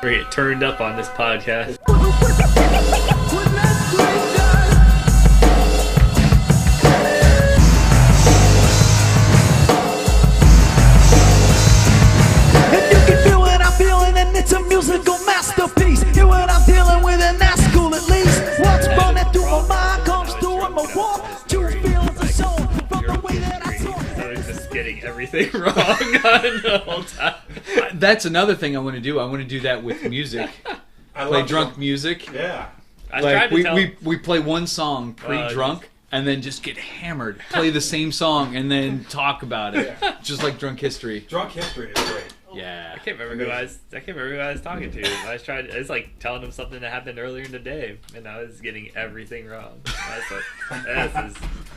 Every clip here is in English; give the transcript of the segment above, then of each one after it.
We're getting turned up on this podcast. If you can feel what I'm feeling, then it's a musical masterpiece. Hear what I'm dealing with, and that's cool at least. What's running through my mind comes through in my walk. Two feelings of soul from the way that I talk. So it's just getting everything wrong the whole time. That's another thing I want to do. I want to do that with music. Play drunk music. Yeah. I tried to tell... we play one song pre-drunk and then just get hammered. Play the same song and then talk about it. Yeah. Just like Drunk History. Drunk History is great. Yeah. I can't remember who I was talking to. I was like telling him something that happened earlier in the day, and I was getting everything wrong.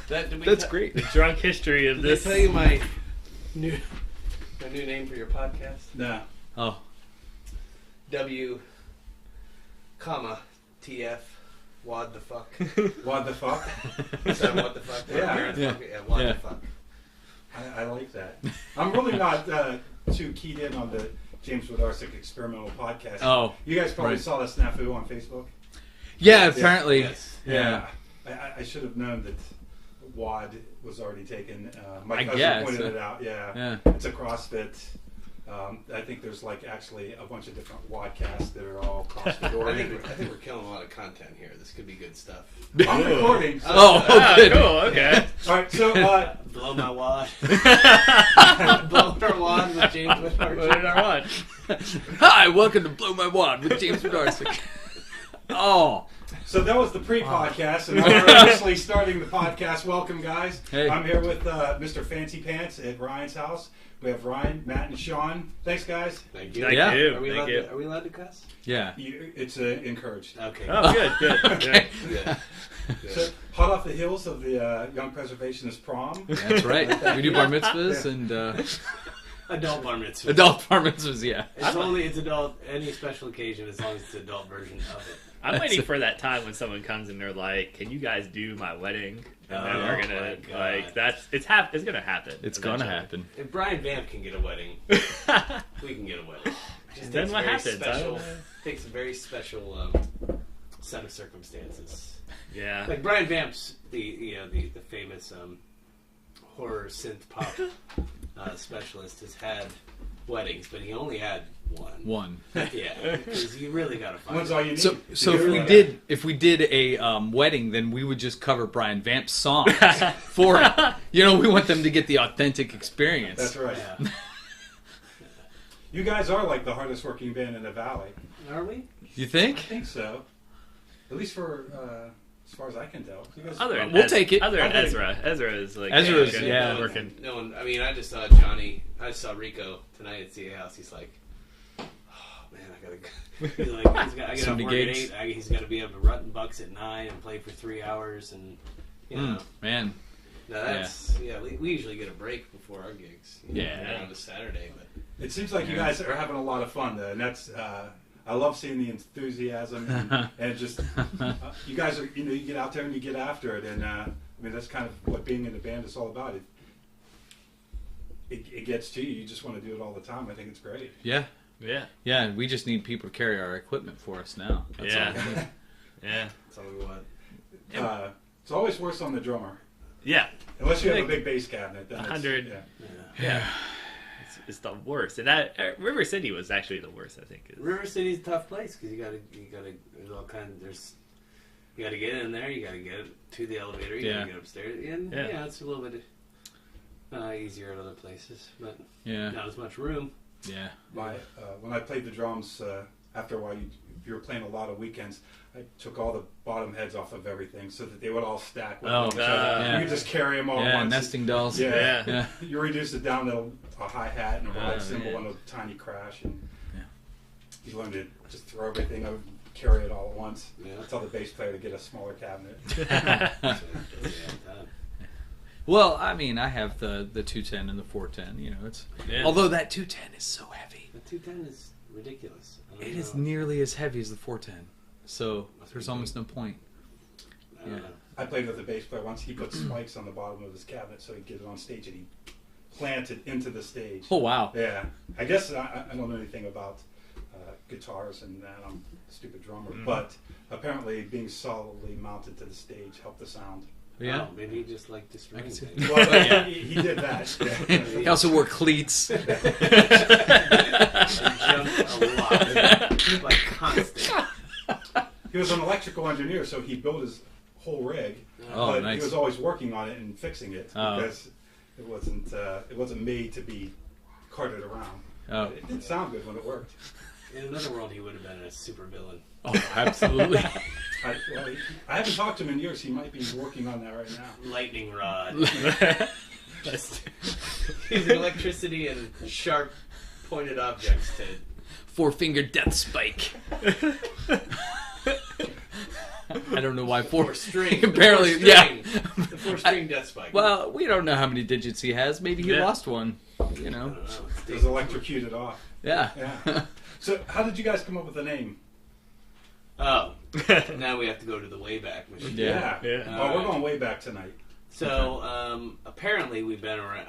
That's great. The drunk history of Did this. I tell you my new name for your podcast? No. Oh. W, comma, TF, wad the fuck. What the fuck? So what the fuck? Yeah. Wad Yeah. the fuck. I like that. I'm really not too keyed in on the James Wodarcyk Experimental Podcast. Oh. You guys probably Right. saw the snafu on Facebook? Yeah, apparently. Yes. Yeah. I should have known that WAD was already taken. My I cousin guess. pointed it out. Yeah. It's a CrossFit. I think there's like actually a bunch of different WADcasts that are all CrossFit I think oriented. we're killing a lot of content here. This could be good stuff. I'm recording. So. Oh, good. Cool, okay. All right, so Blow my wad. Blow our wad with James What did Wodarcyk. I watch? Hi, welcome to Blow My Wad with James Wodarcyk. Oh. So that was the pre-podcast, and now we're officially starting the podcast. Welcome, guys. Hey. I'm here with Mr. Fancy Pants at Ryan's house. We have Ryan, Matt, and Sean. Thanks, guys. Thank you. Thank Yeah. you. Are we Thank you. allowed to cuss? Yeah. It's encouraged. Okay. Oh, good. Okay. Good. So, hot off the heels of the Young Preservationist prom. That's right. We do bar mitzvahs and Adult bar mitzvah. adult bar mitzvahs, yeah. It's adult, any special occasion as long as it's the adult version of it. I'm waiting for that time when someone comes and they're like, "Can you guys do my wedding?" And then we're gonna my God. it's gonna happen. It's gonna eventually. happen. If Brian Vamp can get a wedding, we can get a wedding. Just Then takes what a very happens? I Special, don't know. takes a very special set of circumstances. Yeah. Like Brian Vamp's the famous horror synth pop specialist has had weddings, but he only had one. Yeah, because you really gotta find. One's all you need. So if we did a wedding, then we would just cover Brian Vamp's songs for it. You know, we want them to get the authentic experience. That's right. Yeah. You guys are like the hardest working band in the Valley. Are we? You I think? think so. At least for as far as I can tell. You guys, Other than We'll take it. Other than I'll take Ezra. Ezra is like Ezra's, good. yeah. Working. No one. I mean, I just saw Johnny. I just saw Rico tonight at CA House. He's like, "Oh man, I gotta." He's like, I get off Some work at gigs. 8. He's got to be up at Rutten Bucks at 9 and play for 3 hours, and you know. Man. No, that's we usually get a break before our gigs. Yeah. On a Saturday, but It seems like you guys are having a lot of fun, though, and that's. I love seeing the enthusiasm and just you guys are. You get out there and you get after it, and I mean that's kind of what being in the band is all about. It gets to you. You just want to do it all the time. I think it's great. Yeah. Yeah. Yeah, we just need people to carry our equipment for us now. That's Yeah. all. Yeah. that's all we want. It's always worse on the drummer, Yeah. unless you have a Like big bass cabinet. Then 100. Yeah. Yeah. It's the worst. And that River City was actually the worst, I think. River City's a tough place because you gotta. There's all kinds. You gotta get in there. You gotta get to the elevator. You gotta get upstairs. And Yeah. it's a little bit easier at other places, but Yeah. not as much room. Yeah. When I played the drums, after a while, if you were playing a lot of weekends, I took all the bottom heads off of everything so that they would all stack with each other. yeah. You could just carry them all at Yeah, once. nesting dolls. Yeah. Yeah. You reduce it down to a hi-hat and a ride Oh, cymbal yeah. and a tiny crash, and Yeah. you learn to just throw everything over, carry it all at once. Yeah. Tell the bass player to get a smaller cabinet. Well, I mean, I have the 210 and the 410. You know, it's Yeah. although that 210 is so heavy, The 210 is ridiculous. I don't it know. is nearly as heavy as the 410. So there's almost no point. I don't know. I played with a bass player once. He put spikes on the bottom of his cabinet so he'd get it on stage, and he planted into the stage. Oh wow. Yeah, I guess I don't know anything about guitars and that. I'm a stupid drummer. But apparently being solidly mounted to the stage helped the sound. Yeah. Oh, maybe he just liked destroying see. things. Well, but he did that. Yeah. He also wore cleats. He jumped a lot. Like constant. He was an electrical engineer, so he built his whole rig. Oh, but nice. he was always working on it and fixing it Oh. because it wasn't made to be carted around. Oh. It did sound good when it worked. In another world, he would have been a super villain. Oh, absolutely. I haven't talked to him in years. He might be working on that right now. Lightning rod. Using electricity and sharp, pointed objects to... Four-finger death spike. I don't know why Four-string. Apparently, The yeah. The four-string death spike. Well, we don't know how many digits he has. Maybe he lost one. You I know. don't know. It was electrocuted off. Yeah. Yeah. So how did you guys come up with the name? Oh. Now we have to go to the Wayback Machine. Yeah. Yeah. Oh, we're going way back tonight. So apparently we've been around.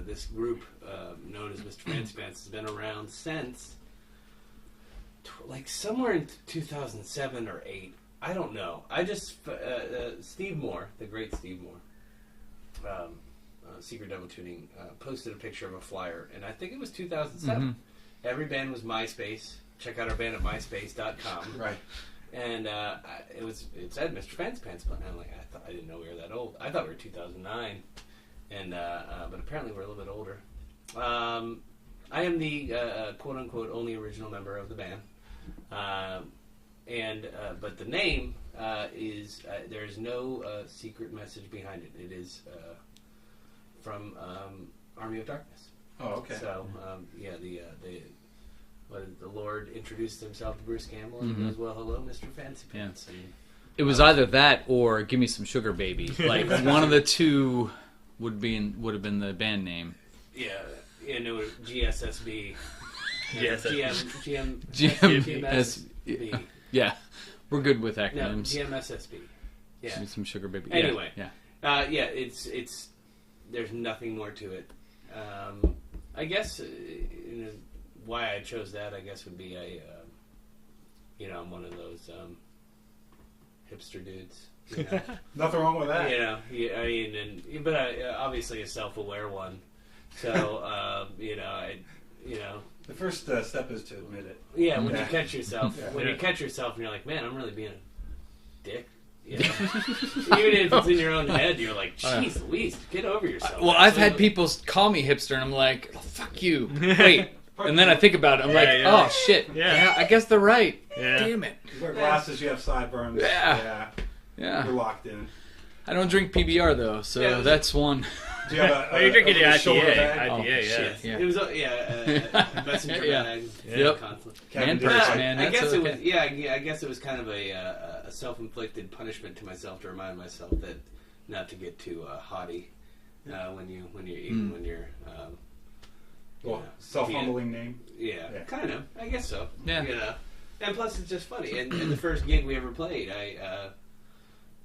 This group known as Mr. Fancy Pants has been around since like somewhere in 2007 or 8. I don't know. I just Steve Moore, the great Steve Moore, Secret Devil Tuning, posted a picture of a flyer, and I think it was 2007. Every band was MySpace. Check out our band at myspace.com. Right. And it said Mr. Fancy Pants, but I'm like, I didn't know we were that old. I thought we were 2009, and but apparently we're a little bit older. I am the quote unquote only original member of the band, but the name is there is no secret message behind it. It is from Army of Darkness. Oh, okay. So the Lord introduced himself to Bruce Campbell and he goes, "Well, hello, Mr. Fancy Pants." And, It was either that or "Give Me Some Sugar, Baby." Like one of the two would have been the band name. yeah, and it was GSSB. GM. GMSB. Yeah, we're good with No, acronyms. GMSSB. Give Yeah. Me Some Sugar, Baby. Anyway. Yeah. It's there's nothing more to it. I guess why I chose that, I guess, would be I'm one of those hipster dudes. You know? Nothing wrong with that. But obviously a self-aware one. So The first step is to admit it. yeah, when Yeah. you catch yourself, Yeah. you catch yourself, and you're like, man, I'm really being a dick. You know? Even if it's in your own head, you're like, jeez Louise, get over yourself. Well, I've had people call me hipster, and I'm like, oh, "Fuck you." Wait, and then I think about it. I'm like, yeah. "Oh shit, Yeah. yeah, I guess they're right." Yeah. Damn it. You wear glasses, you have sideburns. Yeah. You're Yeah, locked in. I don't drink PBR though, so Yeah. that's one. Do you have Oh, you're drinking the over shoulder IPA. bag? Oh, IPA, yeah. shit. Yeah. It was messenger Yeah. bag. Yep. Conflict. Man Kevin purse, Durant. man. I That's guess okay. it was. I guess it was kind of a self-inflicted punishment to myself to remind myself that not to get too haughty when you're. Well, self-humbling name. Yeah, Yeah. kind of. I guess so. Yeah. You know, and plus it's just funny. And the first gig we ever played,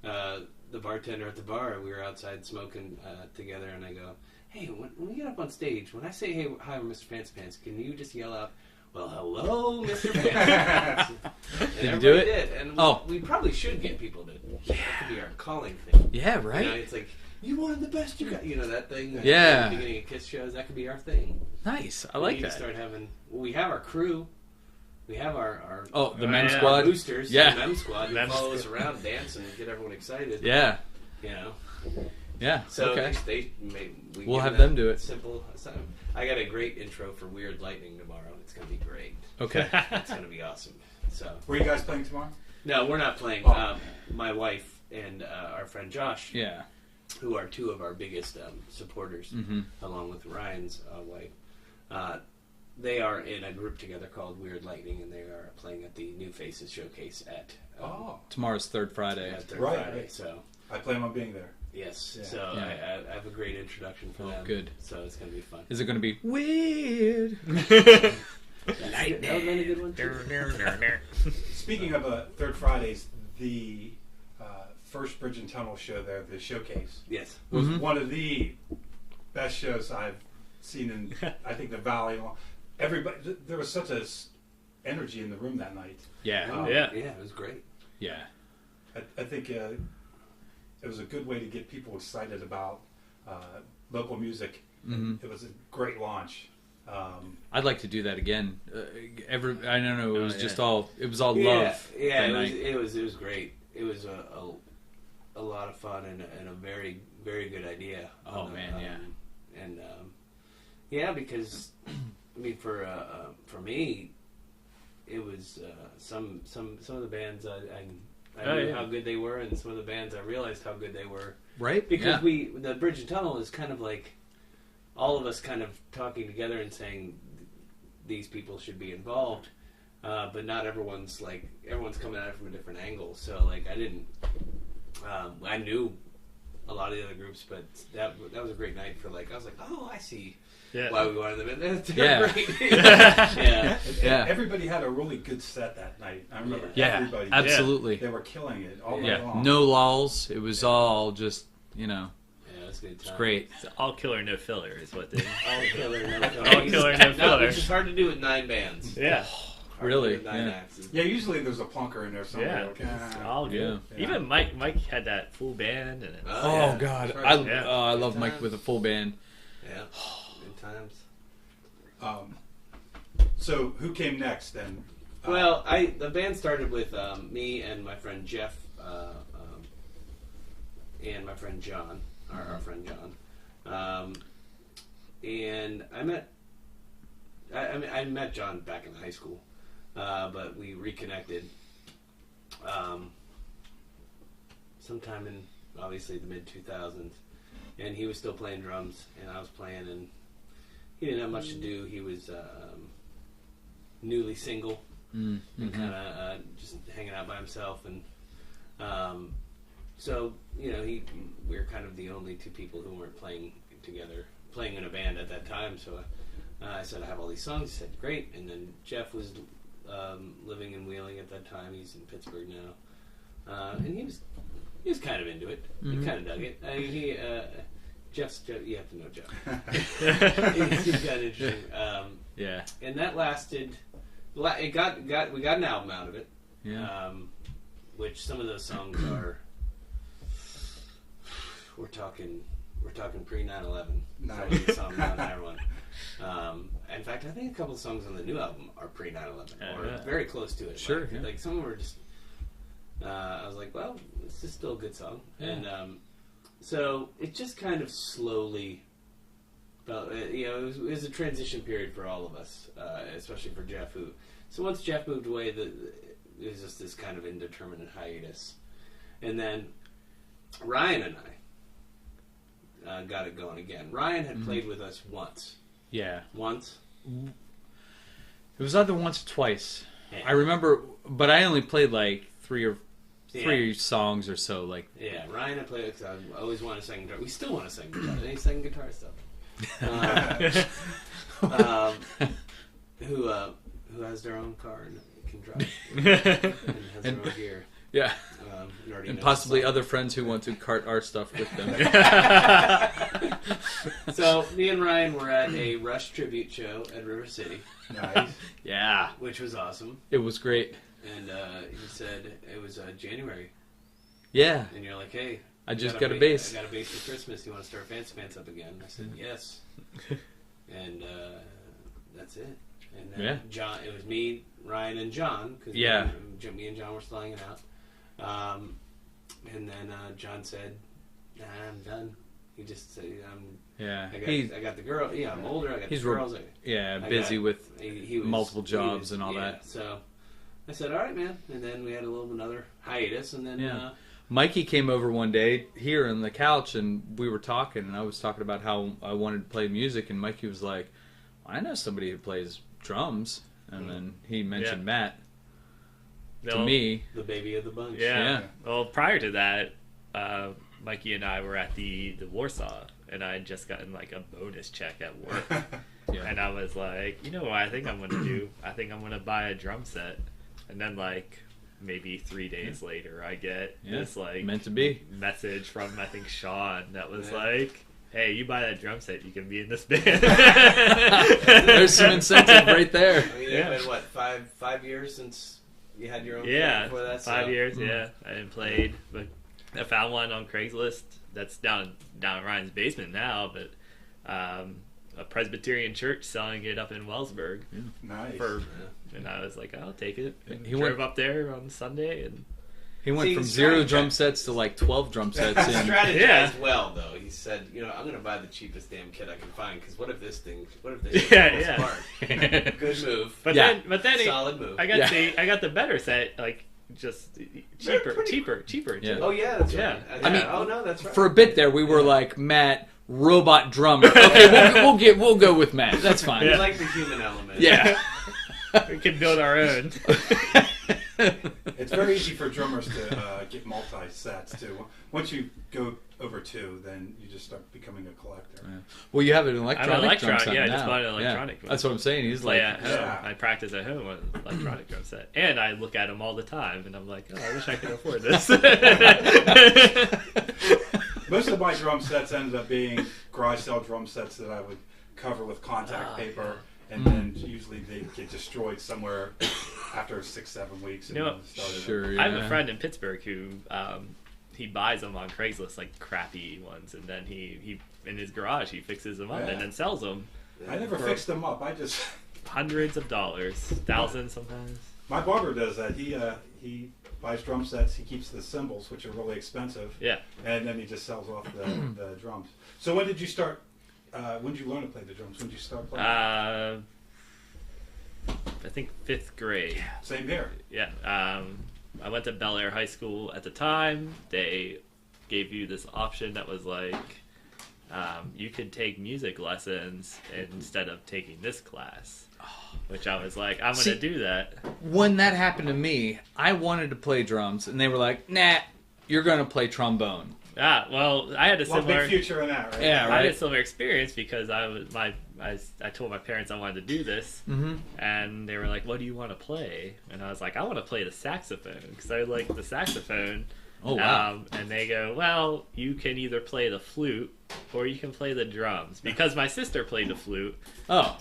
the bartender at the bar, we were outside smoking together, and I go, "Hey, when we get up on stage, when I say, hey, hi, I'm Mr. Fancy Pants, can you just yell out, well, hello, Mr. Fancy Pants?" Did you everybody do it? Did. And Oh. we probably should get people to. That could be our calling thing. Yeah, You know, right. it's like, you wanted the best you got. You know that thing. Yeah. At the beginning of Kiss shows, that could be our thing. Nice. I We like need to that. start having. Well, we have our crew. We have our Oh, the Oh, Mem yeah. Squad. boosters, Yeah. the Mem Squad, who Mem follow us Squad. around, dance, and get everyone excited. Yeah. You know. Yeah. So Okay. we We'll give have them do it. Simple assignment. I got a great intro for Weird Lightning tomorrow. It's going to be great. Okay. It's going to be awesome. So Were you guys playing tomorrow? no, we're not playing. Oh. My wife and our friend Josh, Yeah. who are two of our biggest supporters, Mm-hmm. along with Ryan's wife. They are in a group together called Weird Lightning, and they are playing at the New Faces Showcase at Tomorrow's Third Friday. Third Right, Friday. right. So I plan on being there. yes, Yeah. so Yeah. I have a great introduction for Oh, them. good. So it's going to be fun. Is it going to be weird? Lightning. That was a good one too. Speaking of Third Fridays, the first Bridge and Tunnel show there, the showcase, Yes. was Mhm. one of the best shows I've seen in, I think, the Valley. Everybody, there was such a energy in the room that night. Yeah. Yeah. It was great. Yeah. I think it was a good way to get people excited about local music. Mm-hmm. It was a great launch. I'd like to do that again. I don't know. It was just all. It was all Yeah, love. yeah. that It night. was great. It was a lot of fun and a very, very good idea. Oh, man, yeah. And because I mean, for me, it was some of the bands I knew how good they were, and some of the bands I realized how good they were. Right? Because the Bridge and Tunnel is kind of like all of us kind of talking together and saying these people should be involved, but not everyone's coming at it from a different angle. So like I knew a lot of the other groups, but that was a great night for I was like, oh, I see why we wanted them in. They're great. Yeah. Everybody had a really good set that night. I remember everybody. Absolutely. They were killing it all night long. No lulls. It was all just, Yeah, it's good. it's great. It's all killer, no filler is what they. All killer, no filler. All killer, no filler. Which is hard to do with 9 bands. Yeah. Really? Hard to do with 9 Yeah. acts. Yeah, usually there's a plunker in there somewhere. Yeah. It's all good. Yeah. Even Mike had that full band and Oh, God. That's right. I love Mike with a full band. Yeah. Good times. So who came next then? Well, the band started with me and my friend Jeff and my friend John, our friend John, and I met John back in high school, but we reconnected sometime in obviously the mid 2000s, and he was still playing drums and I was playing, and he didn't have much to do. He was newly single. And kind of just hanging out by himself, and so we were kind of the only 2 people who weren't playing together, playing in a band at that time. So I said, I have all these songs. He said, great. And then Jeff was living in Wheeling at that time. He's in Pittsburgh now, and he was kind of into it. He kind of dug it. I mean, Jeff, you have to know Jeff. He's kind of interesting. And that lasted. We got an album out of it, which some of those songs are. We're talking pre 9/11. Nice. The song on everyone. In fact, I think a couple of songs on the new album are pre 9/11 or very close to it. Sure, like some of them were just. I was like, well, this is still a good song, and so it just kind of slowly. It was a transition period for all of us, especially for Jeff. So once Jeff moved away, it was just this kind of indeterminate hiatus, and then Ryan and I got it going again. Ryan had played with us once. Yeah. Once. It was either once or twice. Yeah. I remember, but I only played like three songs or so. Yeah, Ryan had played because I always wanted to sing guitar. We still want to sing guitar. Any sing guitar stuff. Who has their own car and can drive and has their own gear. Yeah. And possibly other friends who want to cart our stuff with them. So me and Ryan were at a Rush tribute show at River City. Nice. Yeah. Which was awesome. It was great. And he said it was January. Yeah. And you're like, hey, I just got a bass. I got a bass for Christmas. You want to start Fancy Pants up again? I said, yes. And that's it. And then John, it was me, Ryan, and John. Cause me and John were still hanging out. And then John said, nah, I'm done. He just said, I got the girl. Yeah, I'm older. I got the girls. Busy with he was, multiple jobs and all that. So I said, all right, man. And then we had another hiatus. And then... Mikey came over one day here on the couch, and we were talking, and I was talking about how I wanted to play music, and Mikey was like, I know somebody who plays drums, and then he mentioned Matt to me. The baby of the bunch. Yeah. Well, prior to that, Mikey and I were at the Warsaw, and I had just gotten like a bonus check at work. And I was like, you know what I think I'm going to do? I think I'm going to buy a drum set. And then maybe 3 days later, I get this meant to be message from I think Sean that was like, "Hey, you buy that drum set, you can be in this band." There's some incentive right there. I mean, it's been what 5 5 years since you had your own Yeah, before that? 5 years, yeah. I hadn't played, but I found one on Craigslist that's down in Ryan's basement now, but a Presbyterian church selling it up in Wellsburg. Yeah. Nice. And I was like, I'll take it. And He drove went- up there on Sunday, and He went See, from he's 0 trying to- drum sets to like 12 drum sets. He In. strategized Yeah. well, though. He said, I'm going to buy the cheapest damn kit I can find, because what if this Yeah. spark? Good move. but Yeah. then Solid move. I got the better set, like just cheaper. Yeah. Oh, yeah, that's Yeah. right. I mean, oh, no, that's right. For a bit there, we were like, Matt, robot drummer. Okay, we'll go with Matt. That's fine. We like the human element. Yeah. We can build our own. It's very easy for drummers to get multi-sets, too. Once you go over 2, then you just start becoming a collector. Yeah. Well, you have an electronic drum electronic, set yeah, I now. just bought an electronic one. That's what I'm saying. He's Play like, at home. Yeah. I practice at home with an electronic drum set, and I look at them all the time, and I'm like, oh, I wish I could afford this. Most of my drum sets ended up being garage sale drum sets that I would cover with contact paper, and then usually they get destroyed somewhere after 6-7 weeks. And You know, then started sure. I have a yeah. friend in Pittsburgh who he buys them on Craigslist, like crappy ones, and then he in his garage he fixes them up Yeah. and then sells them. I never For fixed them up. I just hundreds of dollars, thousands sometimes. my barber does that. He buys drum sets. He keeps the cymbals, which are really expensive. Yeah. And then he just sells off the drums. So when did you start? When did you learn to play the drums? When did you start playing? I think 5th grade. Same here. Yeah. I went to Bel Air High School at the time. They gave you this option that was like, you could take music lessons instead of taking this class. Which I was like, I'm going to do that. When that happened to me, I wanted to play drums, and they were like, nah, you're going to play trombone. Well, I had a Well, similar... big future in that, right? Yeah, I had a right. similar experience because I told my parents I wanted to do this, and they were like, "What do you want to play?" And I was like, "I want to play the saxophone because I like the saxophone." Oh, wow. And they go, "Well, you can either play the flute or you can play the drums," because my sister played the flute. Oh.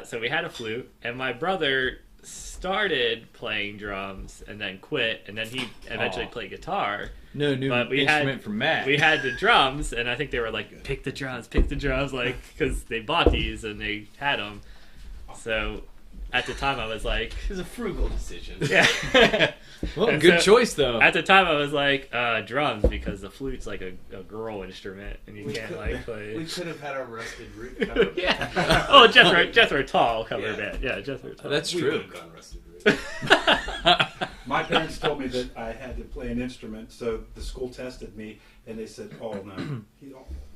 So we had a flute, and my brother started playing drums and then quit, and then he eventually played guitar. No new But we instrument from Matt. We had the drums, and I think they were like, pick the drums, like, because they bought these and they had them. So at the time I was like, It was a frugal decision. yeah. Well, And good so, choice, though. At the time I was like, drums, because the flute's like a girl instrument, and you can't like play. We could have had our Rusted Root cover. Yeah. Oh, Jethro Tull cover band. Yeah, Jethro Tull. That's We true. would have gone Rusted Root. My parents told me that I had to play an instrument, so the school tested me, and they said, "Oh no,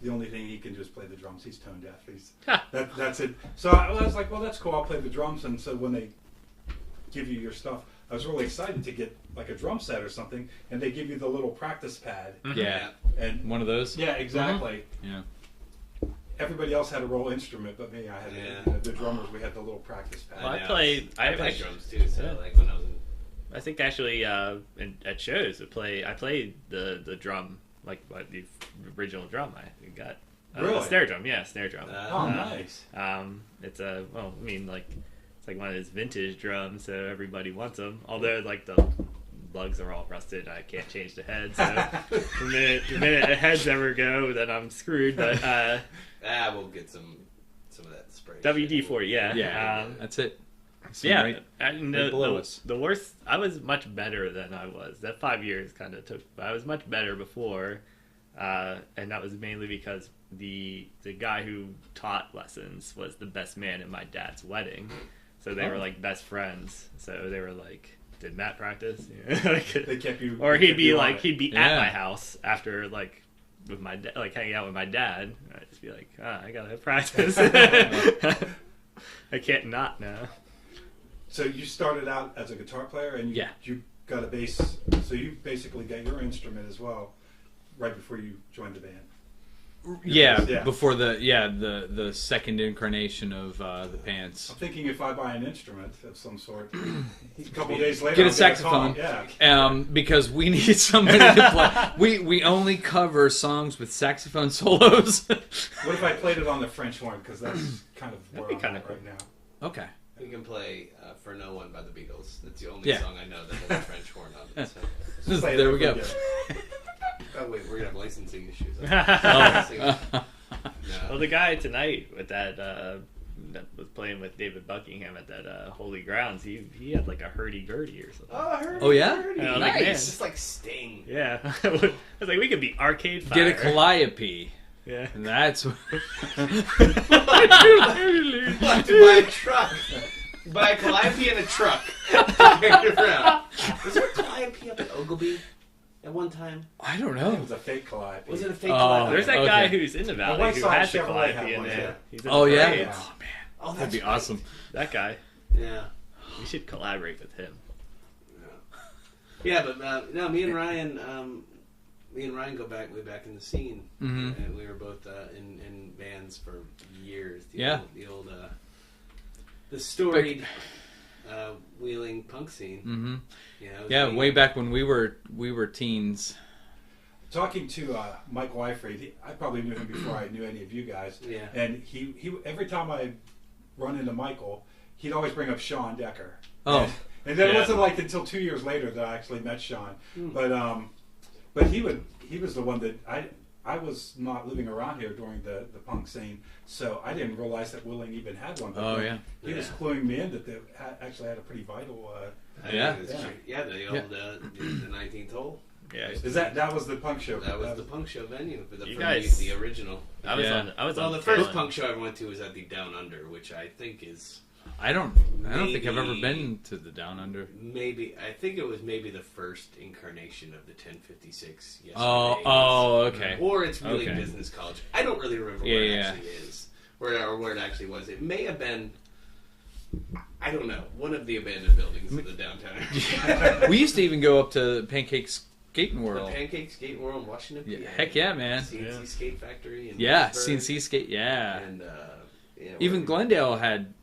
the only thing he can do is play the drums. He's tone deaf. That's it." So I was like, "Well, that's cool. I'll play the drums." And so when they give you your stuff, I was really excited to get like a drum set or something, and they give you the little practice pad. Yeah. And One of those? yeah, exactly. Yeah. Everybody else had a roll instrument, but me, I had the drummers. We had the little practice pad. Well, I know. played drums too. So Yeah. like when I was in I think actually at shows I played the drum, like the original drum I got. Really? The snare drum, yeah, snare drum. Oh, nice. It's it's like one of those vintage drums, so everybody wants them. Although like the lugs are all rusted, I can't change the heads. So the minute the heads ever go, then I'm screwed. But we'll get some of that spray. WD-40, yeah, Yeah. That's it. yeah. Right, And right below us. the worst, I was much better than I was. That 5 years kind of took. I was much better before, and that was mainly because the guy who taught lessons was the best man at my dad's wedding. So they were like best friends. So they were like, "Did Matt practice?" They kept you. Or they he'd kept be you on like, it. he'd be Yeah. at my house after like with my like hanging out with my dad. I'd just be like, I gotta practice. I can't not now. So you started out as a guitar player, and you got a bass. So you basically got your instrument as well, right before you joined the band. Yeah, before the second incarnation of the Pants. I'm thinking if I buy an instrument of some sort, a couple days later, Get a I'll saxophone. Yeah. Because we need somebody to play. We only cover songs with saxophone solos. What if I played it on the French horn? Because that's kind of where be I'm kinda at cool. right now. Okay. We can play For No One by the Beatles. That's the only song I know that has a French horn on it. So. There we go. Oh, wait, we're going to have licensing issues. Well, the guy tonight with that was playing with David Buckingham at that Holy Grounds, he had like a hurdy-gurdy or something. Oh, I heard. Oh, yeah? And I was Nice. like, man. It's just like Sting. Yeah. I was like, we could be Arcade Fire. Get a calliope. Yeah. And that's To buy a truck. Buy a calliope and a truck. Carry it around. Was there a calliope up at Ogilvy at one time? I don't It know. was a fake calliope. Was it a fake Oh, calliope? There's that Okay. guy who's in the valley White who Sox has a Chevrolet calliope had in one, there. yeah. He's in Oh, the yeah? parades. Oh, man. Oh, That'd be that's right. awesome. That guy. Yeah. We should collaborate with him. Yeah, but no, me and Ryan go back way back in the scene, Mhm. and we were both in bands for years. Yeah. The storied Wheeling punk scene. Mm-hmm. You know, Yeah, way back when we were teens. Talking to Mike Wyfried, I probably knew him before I knew any of you guys. Yeah. And he every time I run into Michael, he'd always bring up Sean Decker. Oh. And then it Yeah. wasn't like until 2 years later that I actually met Sean. But he was the one that I was not living around here during the punk scene, so I didn't realize that Wheeling even had one. But Oh, then yeah. He was cluing me in that they actually had a pretty vital. Yeah. The old the 19th hole. Yeah. Is that was the punk show? That was the punk show venue for You guys- the original. I was Yeah. on. I was Well, on the first Talon. punk show I ever went to was at the Down Under, which I think is I don't think I've ever Maybe- been to the Down Under. I think it was maybe the first incarnation of the 1056 Yesterdays. Oh, okay. Or it's really Okay. business college. I don't really remember where it actually is, where it actually was. It may have been, I don't know, one of the abandoned buildings of the downtown area. We used to even go up to Pancake Skating The World. Pancake Skate World in Washington. Yeah, PA. heck yeah, man. CNC Skate Factory. In Yeah, Pittsburgh. CNC Skate. Yeah. And Even where- Glendale had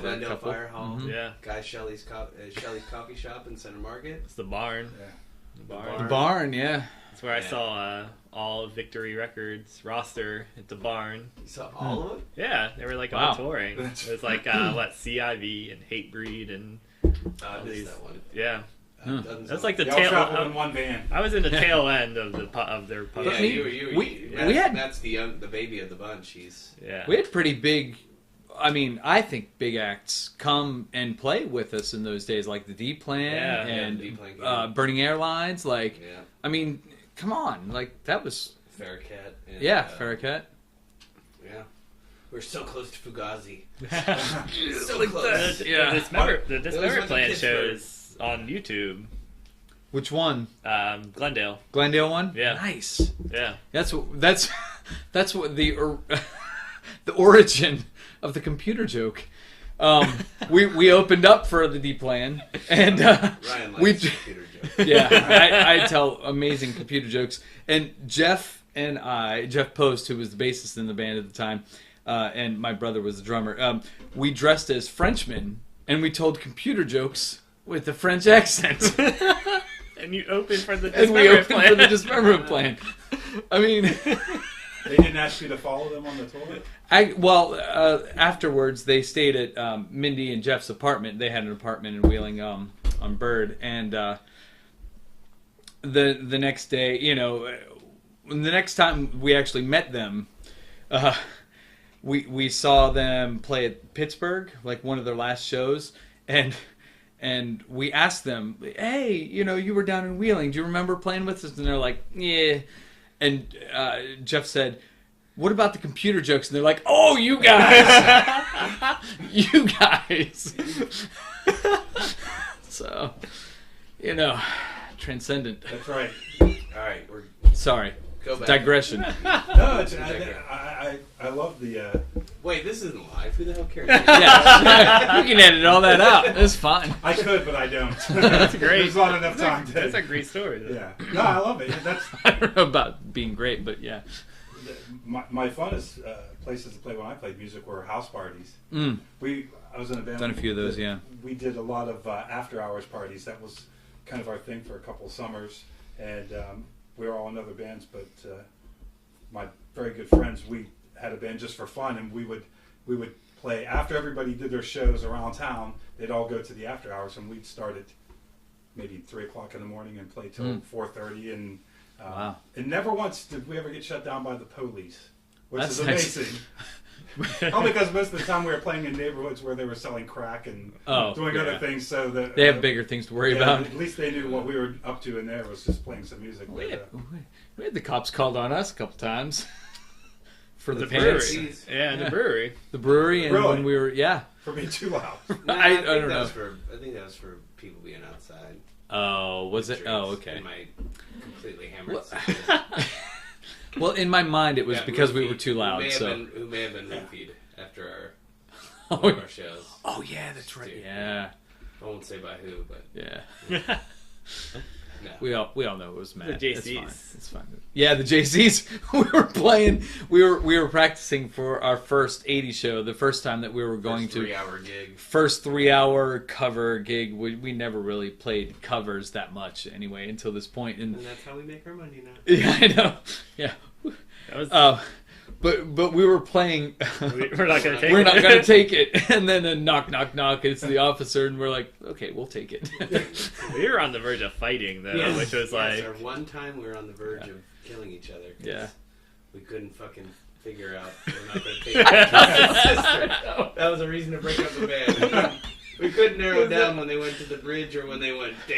Glendale a couple. Fire Hall. Mhm. Yeah. Guy Shelley's Coffee Shop in Center Market. It's the barn. Yeah. The The barn. The barn, yeah. That's where I Yeah. saw all Victory Records roster at the barn. You saw all of them? Yeah, they were like Wow. all touring. It was like CIV and Hatebreed and I missed these- that one. yeah. Doesn't That's sound- like the They all tail. traveled in one van. I was in the tail end of their punk. Yeah, we- we had- Matt's the baby of the bunch. He's Yeah. We had pretty big, I mean, I think big acts come and play with us in those days, like the D-Plan Yeah, and the D-Plan came. Burning Airlines. Like, yeah, I mean, come on. Like, that was, Farragut. And, Farragut. Yeah, we're so close to Fugazi. The, So close. Yeah. the Dismember went to Plan Pittsburgh. shows on YouTube. Which one? Glendale. Glendale one? Yeah. Nice. Yeah. That's what the origin of the computer joke. We opened up for the D-Plan, and Ryan we likes computer jokes. yeah, I tell amazing computer jokes. And Jeff Post, who was the bassist in the band at the time, and my brother was the drummer, we dressed as Frenchmen, and we told computer jokes with a French accent. And you opened for the And we Dismember opened Plan. for the Dismemberment Plan. I mean... They didn't ask you to follow them on the tour? Afterwards, they stayed at Mindy and Jeff's apartment. They had an apartment in Wheeling on Bird, and the next day, the next time we actually met them, we saw them play at Pittsburgh, like one of their last shows, and we asked them, "Hey, you were down in Wheeling. Do you remember playing with us?" And they're like, "Yeah." And Jeff said, "What about the computer jokes?" And they're like, "Oh, you guys! You guys!" So, transcendent. That's right. All right, we're Sorry. go back. Digression. No, I love the. Wait, this isn't live. Who the hell cares? Yeah. You can edit all that out. It's fine. I could, but I don't. That's great. There's not enough time to. That's a great story. Yeah. No, I love it. That's I don't know about being great, but yeah. my funnest places to play when I played music were house parties. Mm. I was in a band. Done a few of those, yeah. We did a lot of after hours parties. That was kind of our thing for a couple of summers, and we were all in other bands. But my very good friends, we had a band just for fun, and we would play after everybody did their shows around town. They'd all go to the after hours, and we'd start at maybe 3:00 in the morning and play till 4:30. And Wow. and never once did we ever get shut down by the police, which That's is nice. amazing. Only because most of the time we were playing in neighborhoods where they were selling crack and doing other things, so that They have bigger things to worry about. At least they knew what we were up to in there was just playing some music. We had the cops called on us a couple times for the brewery. pants. Yeah, the brewery. The brewery, and Really? when we were, for being too loud. No, I think don't that know. was I think that was for people being outside. Oh, was it? Drinks Oh, okay. In my completely hammered Well, situation. Well, in my mind, it was Yeah, because we roofied. were too loud. Who may have been roofied after one Oh, of our shows. oh yeah, that's right. Dude. Yeah, I won't say by who, but yeah. no. We all know it was Matt. The It's JCs. fine. It's fine. Yeah, the JCs. We were playing. We were practicing for our first 80 show. The first time that we were going to 3-hour gig. first 3-hour cover gig. We never really played covers that much anyway until this point. And And that's how we make our money now. yeah, I know. Yeah. That was, But we were playing. we're not going to take We're it. not going to take it. And then a knock, knock, knock. It's the officer, and we're like, okay, we'll take it. We were on the verge of fighting, though, Yes. which was like... Our one time we were on the verge of killing each other. 'Cause Yeah. We couldn't fucking figure out we're not going to take it. Sister. That was a reason to break up the band. We couldn't narrow down when they went to the bridge or when they went or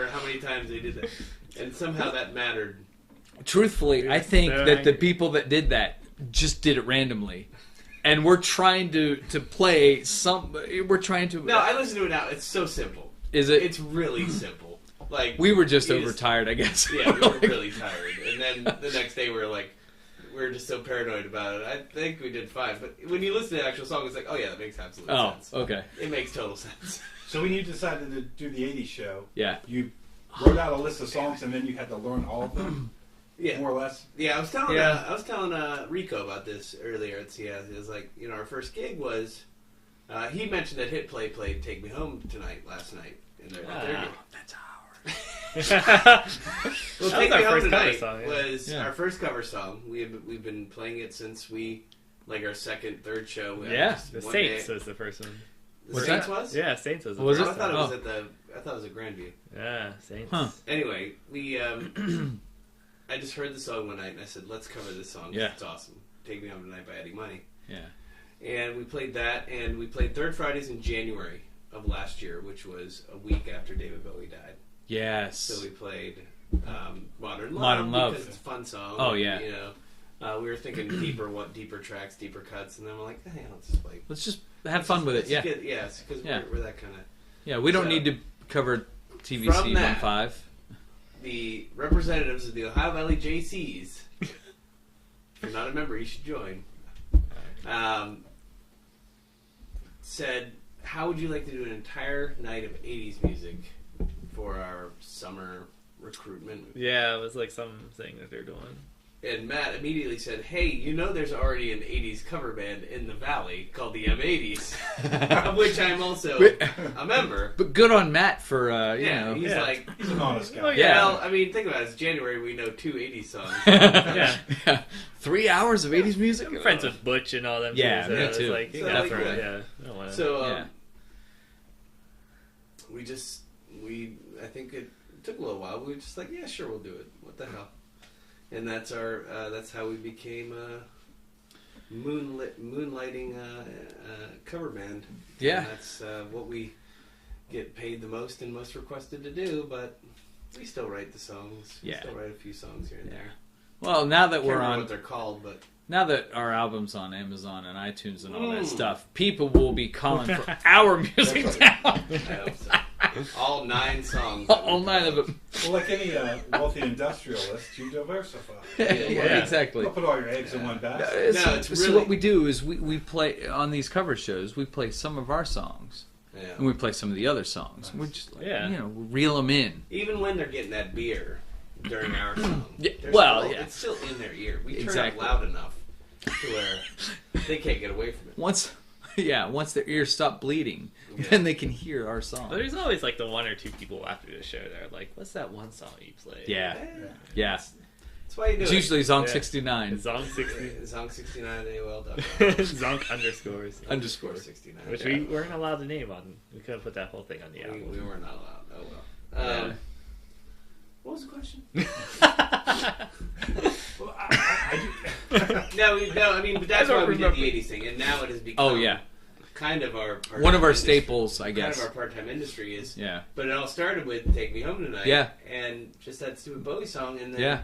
how many times they did that. And somehow that mattered. Truthfully, I think that the people that did that just did it randomly. And we're trying to play some... We're trying to... No, I listen to it now. It's so simple. Is it? It's really simple. Like We were just you overtired, I guess. Yeah, we were really tired. And then the next day we were just so paranoid about it. I think we did fine. But when you listen to the actual song, it's like, oh yeah, that makes absolute sense. Okay. It makes total sense. So when you decided to do the 80s show, Yeah. you wrote out a list of songs and then you had to learn all of them, Yeah. more or less. Yeah, I was telling Rico about this earlier at CS. It was like, our first gig was, he mentioned that Hit Play played Take Me Home Tonight last night. In their gig. That's ours. Well, That Take was our Me Home first cover Tonight song, yeah. was our first cover song. We've been playing it since our second, third show. We had Yeah. just The one Saints day. was the first one. The What's Saints that? was? Yeah, Saints was the Was first I it? thought it Oh. was I thought it was at Grandview. Yeah, Saints. Huh. Anyway, we I just heard the song one night and I said, let's cover this song. Yeah. It's awesome. Take Me Home Tonight by Eddie Money. Yeah. And we played that, and we played Third Fridays in January of last year, which was a week after David Bowie died. Yes. So we played Modern Love. Modern Love. Because it's a fun song. Oh, yeah. We were thinking deeper tracks, deeper cuts, and then we're like, hey, let's just play. Let's just have fun with it. Yeah. Yes, because Yeah. we're that kind of... Yeah, we don't So, need to cover TVC from that- 1.5. The representatives of the Ohio Valley JCs, if you're not a member, you should join, said, how would you like to do an entire night of 80s music for our summer recruitment? Yeah, it was like something that they're doing. And Matt immediately said, hey, there's already an 80s cover band in the Valley called the M80s, of which I'm also a member. But good on Matt for, He's like, He's an honest guy. Oh, yeah. well, I mean, think about it. It's January, we know 2 80s songs. Yeah. Yeah. 3 hours of 80s music? I'm friends with Butch and all them. Yeah, too, so me it's too. Like, you So, gotta like, throw it, yeah. yeah. I don't wanna... So, Yeah. I think it took a little while. We were just like, yeah, sure, we'll do it. What the hell? And that's how we became moonlighting cover band. Yeah. And that's what we get paid the most and most requested to do, but we still write the songs. Yeah. We still write a few songs here and there. Well, now that Can't we're remember on... what they're called, but... Now that our album's on Amazon and iTunes and all that stuff, people will be calling for our music now. I hope so. All 9 songs. All 9 of them. Well, like any wealthy industrialist, you diversify. Exactly. Don't put all your eggs in one basket. it's So really- what we do is we play on these cover shows. We play some of our songs, Yeah. and we play some of the other songs. Nice. We just Yeah. reel them in. Even when they're getting that beer during our song, Yeah, they're well, still, yeah. it's still in their ear. We turn Exactly. it loud enough to where they can't get away from it. Once their ears stop bleeding, Yeah. then they can hear our song. But there's always like the 1 or 2 people after the show that are like, what's that one song you played? Yeah. That's why you do It's it. usually Zonk 69. Zonk 60. Zonk 69 AOL.com. Zonk underscores. Underscore 69. Which we weren't allowed to name on. We couldn't put that whole thing on the album. We were not allowed. Oh well. Yeah. What was the question? Well, No, I mean, but that's why we did the 80s thing, and now it has become kind of our one of our staples, I guess. Kind of our part-time industry is. Yeah. But it all started with "Take Me Home Tonight." Yeah. And just that stupid Bowie song, and then Yeah.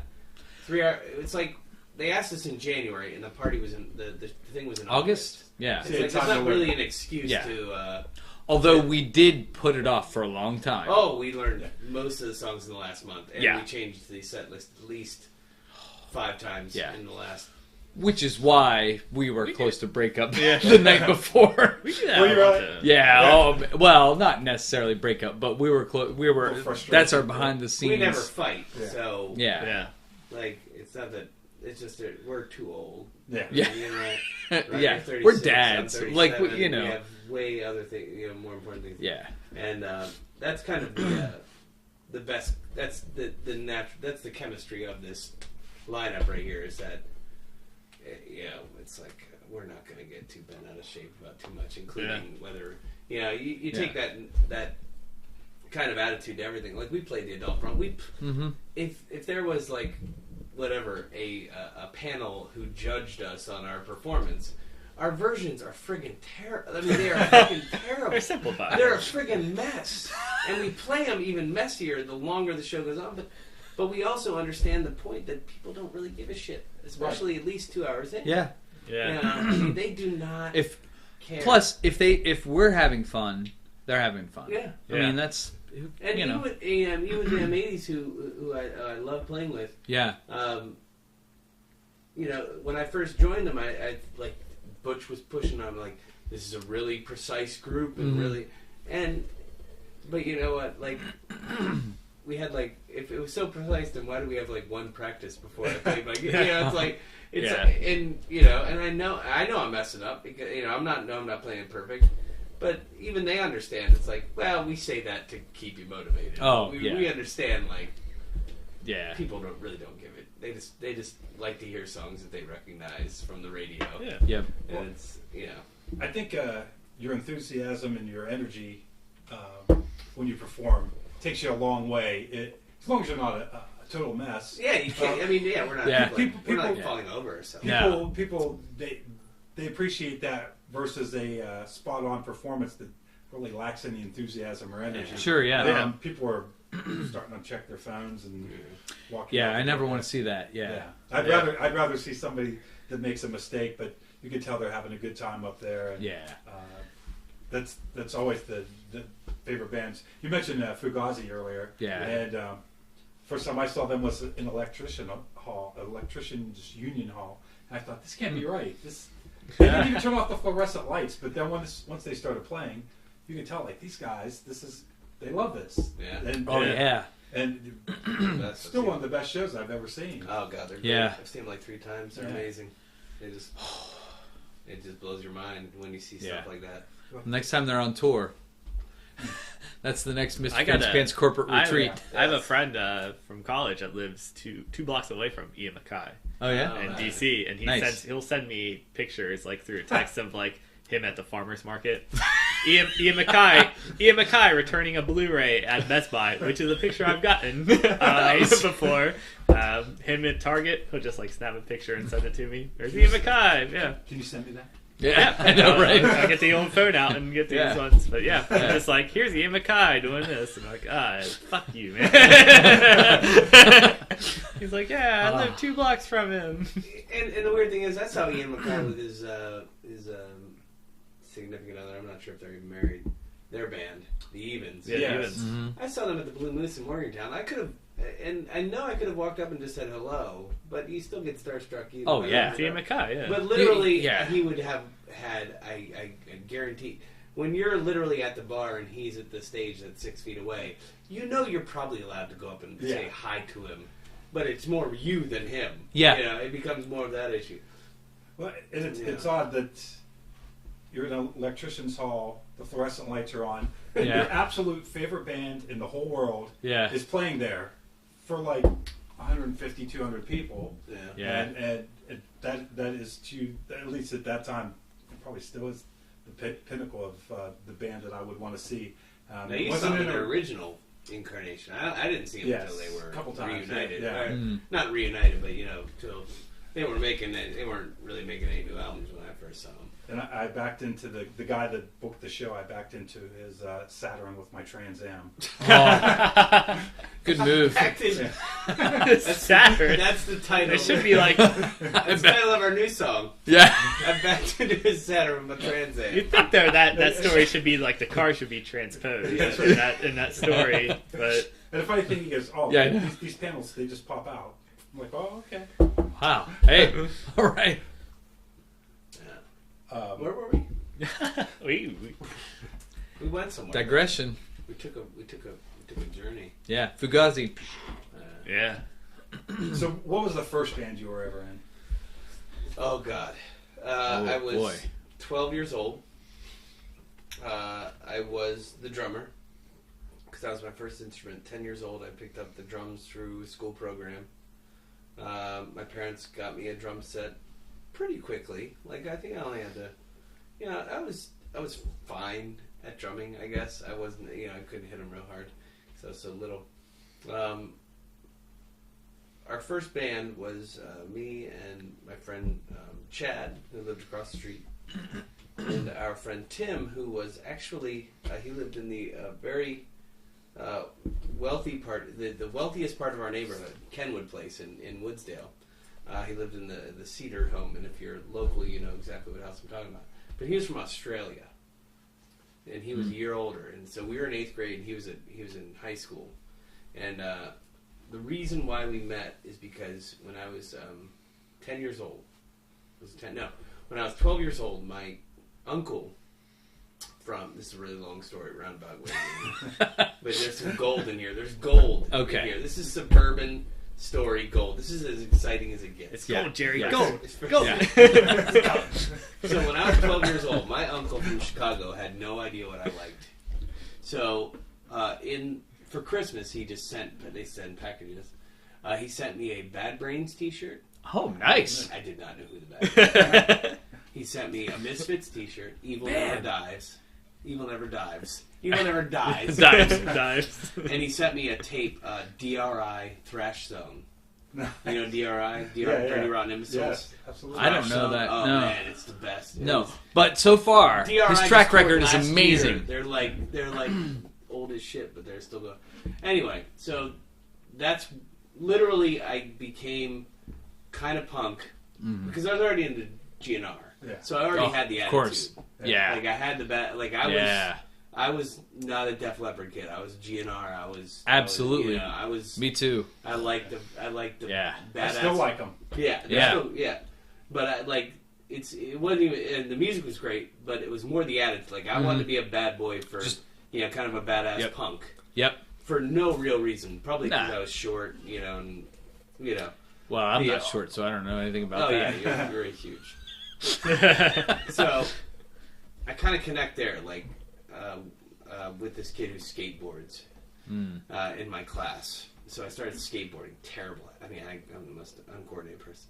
3 hours. It's like they asked us in January, and the party was in the thing was in August? Yeah. It's like it's not really an excuse to. Although we did put it off for a long time. Oh, we learned most of the songs in the last month, and Yeah. we changed the set list at least 5 times in the last. Which is why we were close to break up the night before. We did that. Were you right? Yeah. Oh, well, not necessarily break up, but we were close. We were. That's our behind the scenes. We never fight, so Yeah. like it's not that it's just that we're too old. Yeah. Yeah. You know, right, Yeah. you're 36, We're I'm dads. 37, Like, you We know. have way other things, more important things. Yeah. And that's kind of the best. That's the that's the chemistry of this lineup right here. Is that it's like we're not going to get too bent out of shape about too much, including whether you take that kind of attitude to everything. Like we played the adult prom. If there was like whatever a panel who judged us on our performance. Our versions are friggin' terrible. I mean, they are friggin' terrible. They're simplified. They're a friggin' mess. And we play them even messier the longer the show goes on. But we also understand the point that people don't really give a shit, especially at least 2 hours in. Yeah. Yeah. I mean, they do not care. Plus, if we're having fun, they're having fun. Yeah. I mean, that's and even with the Amades who I love playing with. Yeah. When I first joined them, I like. Butch was pushing on like this is a really precise group and but you know what, like we had like if it was so precise, then why do we have like one practice before I played? Like it's like it's and and I know I'm messing up because I'm not playing it perfect, but even they understand. It's like, well, we say that to keep you motivated. We understand like people really don't give it. They just like to hear songs that they recognize from the radio. Yeah. Yep. And it's I think your enthusiasm and your energy when you perform takes you a long way. As long as you're not a total mess. Yeah, you can't. I mean, we're not. Yeah. We're not falling over. So People they appreciate that versus a spot-on performance that really lacks any enthusiasm or energy. Sure. Yeah. People are starting to check their phones and walking. Yeah, I never want to see that. Yeah. I'd rather see somebody that makes a mistake, but you can tell they're having a good time up there. And, that's always the favorite bands. You mentioned Fugazi earlier. Yeah. And first time I saw them was in electrician's union hall. And I thought, this can't be right. They didn't even turn off the fluorescent lights, but then once they started playing, you can tell like these guys, they love this. Yeah. And That's still one of the best shows I've ever seen. Oh god, they're great. I've seen them like 3 times. They're amazing. It just blows your mind when you see stuff like that. Next time they're on tour, that's the next Mr. Pants corporate I retreat. have a friend from college that lives two blocks away from Ian MacKaye. Oh yeah, in DC, and he'll send me pictures like through a text of like him at the farmer's market. Ian MacKaye returning a Blu-ray at Best Buy, which is a picture I've gotten before. Him at Target, he'll just like snap a picture and send it to me. There's Ian MacKaye. Yeah. Can you send me that? Yeah, I know, right? I get the old phone out and get these ones, but I'm just like, here's Ian MacKaye doing this, and I'm like, fuck you, man. He's like, I live 2 blocks from him. And the weird thing is, that's how Ian MacKaye with his significant other. I'm not sure if they're even married. Their band, the Evens. Yeah, Evens. Mm-hmm. I saw them at the Blue Moose in Morgantown. I could have, and I know I could have walked up and just said hello, but you still get starstruck. Either Oh way. yeah, Ian MacKaye. Yeah, but literally, he would have had. I guarantee. When you're literally at the bar and he's at the stage that's 6 feet away, you're probably allowed to go up and say hi to him, but it's more you than him. Yeah, it becomes more of that issue. Well, it's odd that you're in an electrician's hall, the fluorescent lights are on, and your absolute favorite band in the whole world is playing there for like 150, 200 people. Yeah. And that is, at least at that time, it probably still is the pinnacle of the band that I would want to see. Now you saw them in their original incarnation. I didn't see them until they were a couple times, reunited. yeah. Not reunited, but till they weren't really making any new albums when I first saw them. And I backed into the guy that booked the show. I backed into his Saturn with my Trans Am. Oh. Good move. Saturn. That's the title. It should be like that's the title of our new song. Yeah. I backed into his Saturn with my Trans Am. You'd think though that story should be like the car should be transposed in that story. But and the funny thing, he goes, "Oh, yeah, these panels, they just pop out." I'm like, "Oh, okay." Wow. Hey. All right. Where were we? We went somewhere. Digression. We took a journey. Yeah. Fugazi. yeah. So, what was the first band you were ever in? Oh God, I was 12 years old. I was the drummer because that was my first instrument. 10 years old, I picked up the drums through a school program. My parents got me a drum set pretty quickly. Like I think I only had to, I was fine at drumming. I guess I wasn't. I couldn't hit them real hard, so I was so little. Our first band was me and my friend Chad, who lived across the street, and our friend Tim, who was actually he lived in the very wealthy part, the wealthiest part of our neighborhood, Kenwood Place in Woodsdale. He lived in the Cedar home, and if you're local, you know exactly what house I'm talking about. But he was from Australia, and he was a year older, and so we were in 8th grade, and he was in high school, and the reason why we met is because when I was 10 years old, when I was 12 years old, my uncle this is a really long story, roundabout way, but there's some gold in here. There's gold in here. This is suburban story gold. This is as exciting as it gets. It's gold, Jerry. Yeah. Gold. It's Gold. Yeah. So when I was 12 years old, my uncle from Chicago had no idea what I liked. So for Christmas, they send packages. He sent me a Bad Brains t-shirt. Oh, nice. I did not know who the Bad Brains were. He sent me a Misfits t-shirt. Evil never dies. Evil never dives. Evil never dies. Dives. And he sent me a tape, DRI Thrash Zone. You know DRI? Dirty Rotten Imbeciles? Yes, absolutely. I don't know that. Oh no. man, it's the best. But so far, DRI his track record is last amazing. Year. They're like old as shit, but they're still going. Anyway, so that's literally I became kind of punk because I was already into GNR. Yeah. So I already had the attitude. Of course. Yeah. Like I had I was not a Def Leppard kid. I was GNR. I was absolutely. I was. Me too. I liked the Yeah. badass. I still like them. Yeah. But it wasn't even, and the music was great, but it was more the attitude. Like I wanted to be a bad boy for kind of a badass punk. Yep. For no real reason. Probably because I was short, and Well, I'm not short, so I don't know anything about that. Oh yeah, you're huge. So I kind of connect there, like with this kid who skateboards in my class. So I started skateboarding. Terrible. I mean, I'm the most uncoordinated person.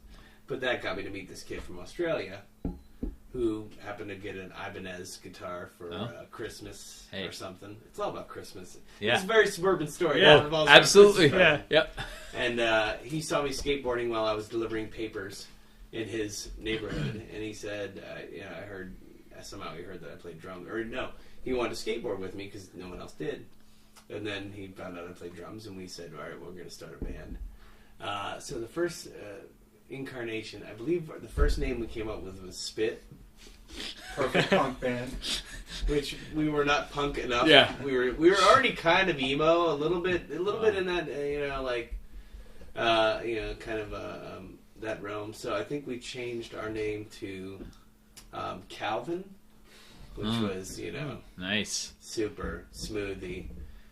But that got me to meet this kid from Australia who happened to get an Ibanez guitar for Christmas or something. It's all about Christmas. Yeah. It's a very suburban story. Yeah, absolutely. Yeah. Yep. And he saw me skateboarding while I was delivering papers in his neighborhood, and he said, somehow he heard that I played drums. Or no, he wanted to skateboard with me because no one else did. And then he found out I played drums, and we said, all right, we're going to start a band. So the first incarnation, I believe the first name we came up with was Spit. Perfect punk band. Which we were not punk enough. Yeah. We were already kind of emo, a little bit in that, kind of that realm. So I think we changed our name to Calvin, which was, nice, super smoothie,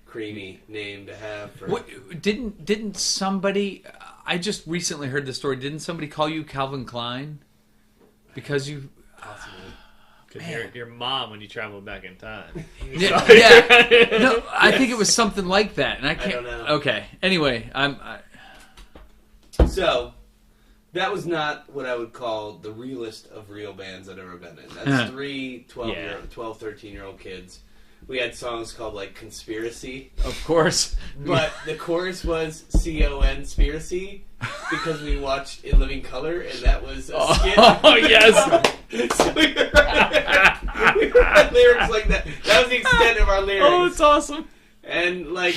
creamy name to have. For... What, didn't somebody? I just recently heard the story. Didn't somebody call you Calvin Klein because you? Because your mom when you traveled back in time. Yeah. No, I think it was something like that, and I can't. I don't know. Okay. Anyway, So, that was not what I would call the realest of real bands I've ever been in. That's three 12, 13-year-old kids. We had songs called, like, Conspiracy. Of course. But the chorus was C-O-N-spiracy because we watched In Living Color, and that was a skit. Oh, yes. So we were writing lyrics like that. That was the extent of our lyrics. Oh, it's awesome. And, like,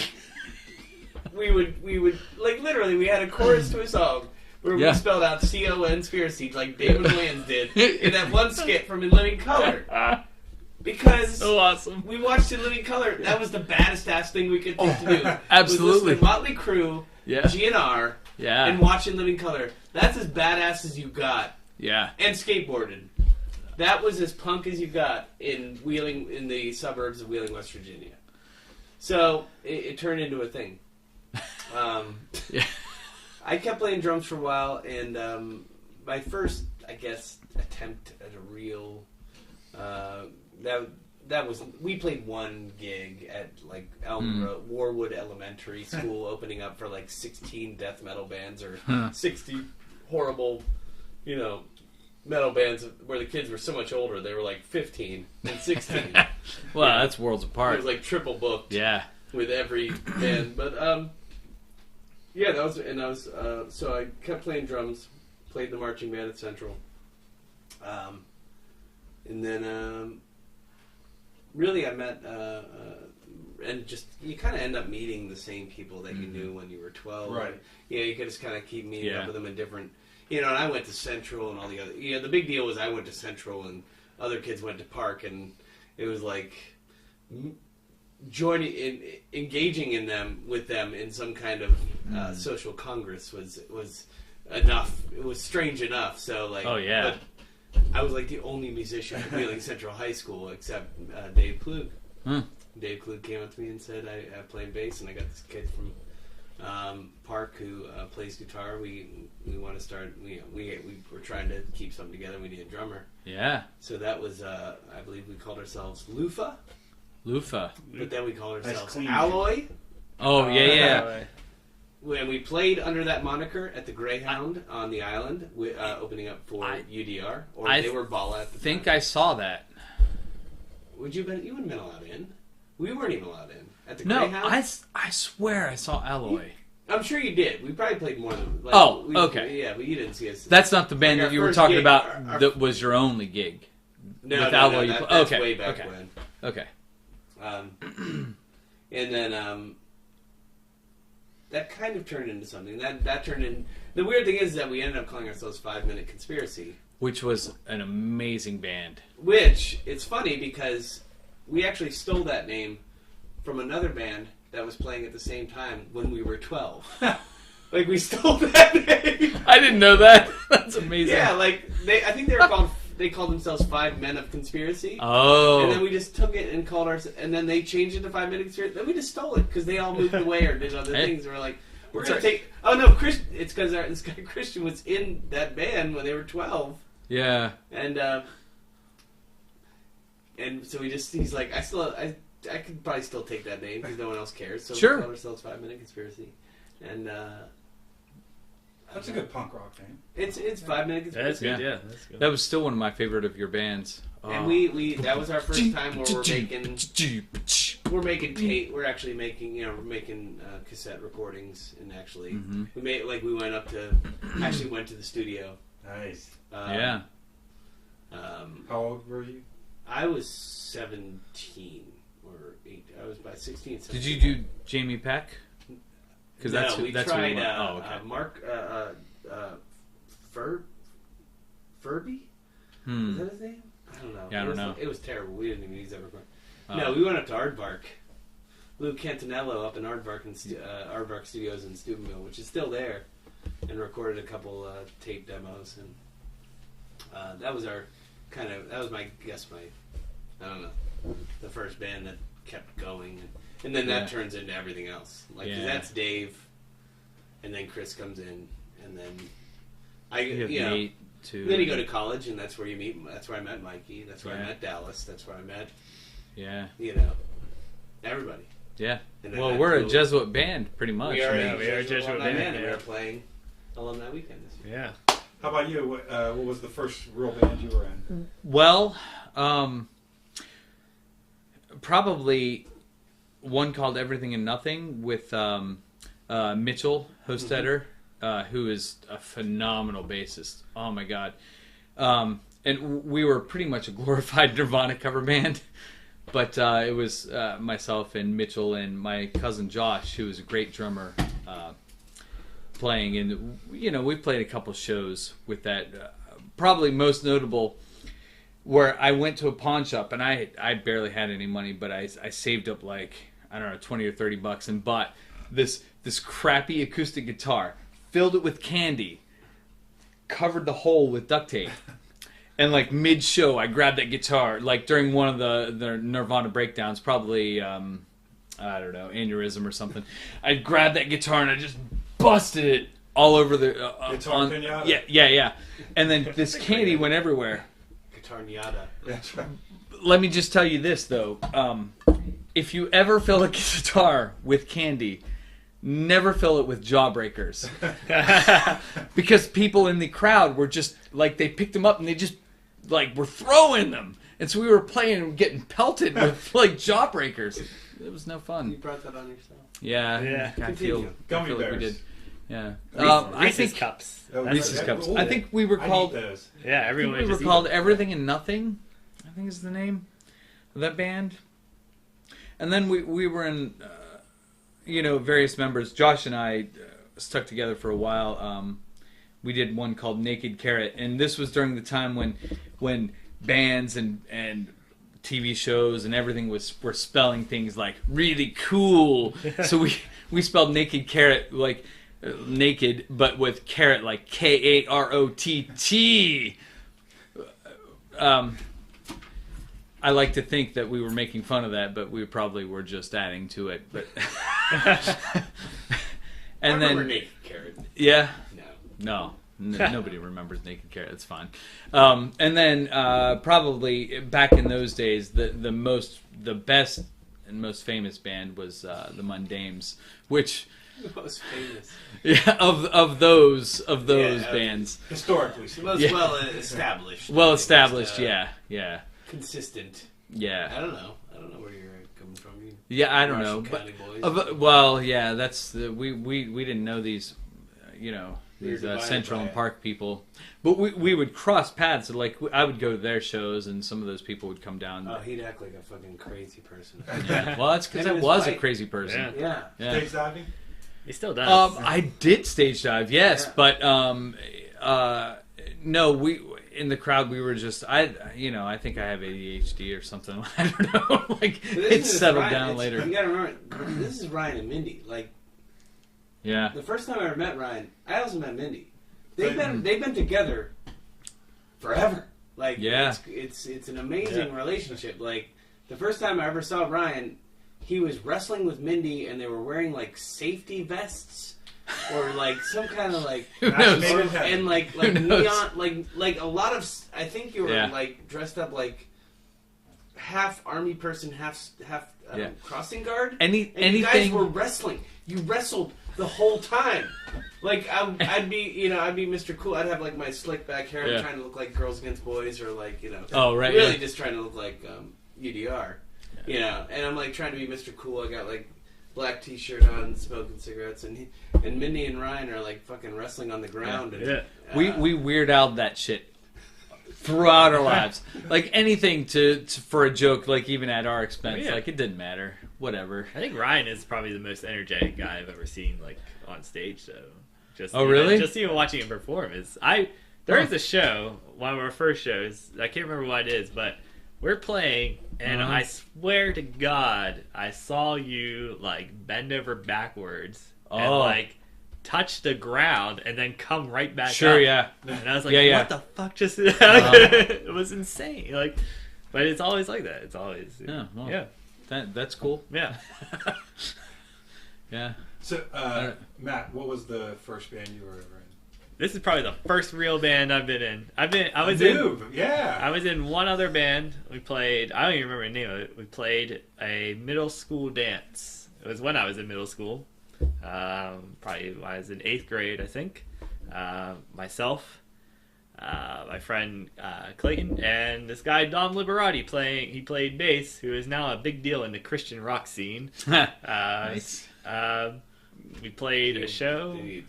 we would, like, literally, we had a chorus to a song where we spelled out C-O-N-spiracy like David Wayans did in that one skit from In Living Color. Because so awesome. We watched In Living Color. That was the baddest ass thing we could think to do. Absolutely. Was Motley Crue, GNR, and watch In Living Color. That's as badass as you got. Yeah. And skateboarded. That was as punk as you got in the suburbs of Wheeling, West Virginia. So it turned into a thing. I kept playing drums for a while, and my first, I guess, attempt at a real that was we played one gig at like Warwood Elementary School, opening up for like 16 death metal bands or 60 horrible, metal bands where the kids were so much older. They were like 15 and 16. Well, that's worlds apart. It was like triple booked. Yeah. With every band, but so I kept playing drums, played the marching band at Central, and then really I met and just you kind of end up meeting the same people that you knew when you were 12. Right. You could just kind of keep meeting up with them in different. And I went to Central and all the other. The big deal was I went to Central and other kids went to Park, and it was like engaging with them in some kind of social congress was enough. It was strange enough. So like, but I was like the only musician at Wheeling Central High School except Dave Klug. Dave Klug came up to me and said, "I play bass, and I got this kid from Park who plays guitar. We want to start. We were trying to keep something together. We need a drummer. Yeah. So that was I believe we called ourselves Lufa. But then we called ourselves Alloy. Oh, yeah. When we played under that moniker at the Greyhound on the island, opening up for UDR, they were Bala at the time. I think I saw that. You wouldn't have been allowed in. We weren't even allowed in. At the No, Greyhound? I swear I saw Alloy. I'm sure you did. We probably played more than... okay. Yeah, but you didn't see us. That's not the band that you were talking about our that was your only gig. No, with Alloy. that's way back when. Okay. And then that kind of turned into something. That turned in... The weird thing is that we ended up calling ourselves 5 Minute Conspiracy. Which was an amazing band. Which, it's funny because we actually stole that name from another band that was playing at the same time when we were 12. Like, we stole that name. I didn't know that. That's amazing. Yeah, like, I think they called themselves 5 Men of Conspiracy. Oh. And then we just took it and called ourselves, and then they changed it to 5 Minute Conspiracy. Then we just stole it because they all moved away or did other things. And we're like, we're going to take... Oh, no, it's because this guy Christian was in that band when they were 12. Yeah. And so he's like, I could probably still take that name because no one else cares. So sure. we call ourselves 5 Minute Conspiracy. And that's a good punk rock name. It's 5 Minute Conspiracy. That's good, yeah. That's good. That was still one of my favorite of your bands. And we that was our first time where we're actually making cassette recordings, and actually we went to the studio. Nice. How old were you? I was 17 or 8. I was about 16. 17. Did you do Jamie Peck? Because we tried Mark Furby. Is that his name? I don't know. Yeah, I don't know. It was terrible. We didn't even use that record. No, we went up to Aardvark. Lou Cantanello up in Aardvark Aardvark Studios in Steubenville, which is still there, and recorded a couple tape demos, and that was the first band that kept going, and then that turns into everything else. Like 'cause that's Dave, and then Chris comes in, and then Nate too. Then you go to college, and that's where you meet. That's where I met Mikey. That's where I met Dallas. That's where I met. Yeah. Everybody. Yeah. Well, we're a Jesuit band, pretty much. We are a Jesuit band. And we were playing alumni weekend this year. Yeah. How about you? What was the first real band you were in? Well, probably one called Everything and Nothing with Mitchell Hostetter, who is a phenomenal bassist. Oh my god. And we were pretty much a glorified Nirvana cover band. But it was myself and Mitchell and my cousin Josh, who was a great drummer, playing. And, we played a couple shows with that. Probably most notable where I went to a pawn shop, and I barely had any money, but I saved up like, I don't know, 20 or 30 bucks and bought this crappy acoustic guitar, filled it with candy, covered the hole with duct tape. And like mid-show, I grabbed that guitar, like during one of the Nirvana breakdowns, probably, I don't know, aneurysm or something. I grabbed that guitar and I just busted it all over the... Guitar pinata? Yeah. And then this candy went everywhere. Guitar Niata. That's right. Let me just tell you this, though. If you ever fill a guitar with candy, never fill it with Jawbreakers. Because people in the crowd were just, like, they picked them up and they just, like, were throwing them. And so we were playing and getting pelted with, like, Jawbreakers. It was no fun. You brought that on yourself. Yeah. I feel Gummy like we bears. did. Yeah. Reese's Cups. Reese's Cups. Ooh, I think we were called... I need those. Yeah, everyone we were called Everything and Nothing, I think is the name of that band. And then we were in, various members. Josh and I stuck together for a while. We did one called Naked Carrot, and this was during the time when bands and TV shows and everything were spelling things like really cool. So we spelled Naked Carrot like naked, but with carrot like Karott. I like to think that we were making fun of that, but we probably were just adding to it. But I remember Naked Carrot. Yeah. No. Nobody remembers Naked Carrot. It's fine. And then probably back in those days, the best and most famous band was the Mundames, which The most famous. Yeah, of those bands. Historically. Most well established. Well established, yeah. Consistent. Yeah. I don't know where you're coming from. Yeah, I don't Marshall know. County But, boys. well, yeah, that's we didn't know these, these divided Central by and it. Park people. But we would cross paths. Like I would go to their shows, and some of those people would come down. Oh, he'd act like a fucking crazy person. Yeah. Well, that's because Him I and his was a wife. crazy person. Yeah. Yeah. Stage diving? He still does. I did stage dive, yes, Yeah. but no, we in the crowd we were just I think I have ADHD or something. I don't know. Like But it this is settled Ryan. down It's- later. You gotta remember, this is Ryan and Mindy. Like Yeah. the first time I ever met Ryan, I also met Mindy. They've Right. been together forever. Like Yeah. it's an amazing relationship. Like the first time I ever saw Ryan, he was wrestling with Mindy, and they were wearing like safety vests or like some kind of like Who knows? Made in heaven. and like Who knows? neon like a lot of. I think you were Yeah. like dressed up like half army person, half Yeah. crossing guard. And you You guys anything were wrestling. You wrestled the whole time. Like I'd be Mr. Cool. I'd have like my slick back hair, Yeah. trying to look like Girls Against Boys, or like Oh, right, really yeah. just trying to look like UDR, And I'm like trying to be Mr. Cool. I got like black T-shirt on, smoking cigarettes, and Mindy and Ryan are like fucking wrestling on the ground. And, Yeah. we weird out that shit throughout our lives. Like anything to for a joke, like even at our expense. Yeah. Like it didn't matter. Whatever. I think Ryan is probably the most energetic guy I've ever seen, like on stage. So, just Oh, really? Just even watching him perform there is a show, one of our first shows. I can't remember what it is, but we're playing, and Uh-huh. I swear to God, I saw you like bend over backwards and Oh. like touch the ground, and then come right back. Sure, up. yeah. And I was like, Yeah. "What the fuck just?" It was insane. Like, but it's always like that. It's always Yeah, well. yeah. That's cool. Yeah. Yeah. So, Matt, what was the first band you were ever in? This is probably the first real band I've been in. I was in one other band. We played, I don't even remember the name of it. We played a middle school dance. It was when I was in middle school. Probably when I was in 8th grade, I think. myself, my friend Clayton, and this guy Dom Liberati he played bass, who is now a big deal in the Christian rock scene. Nice. We played a show. Did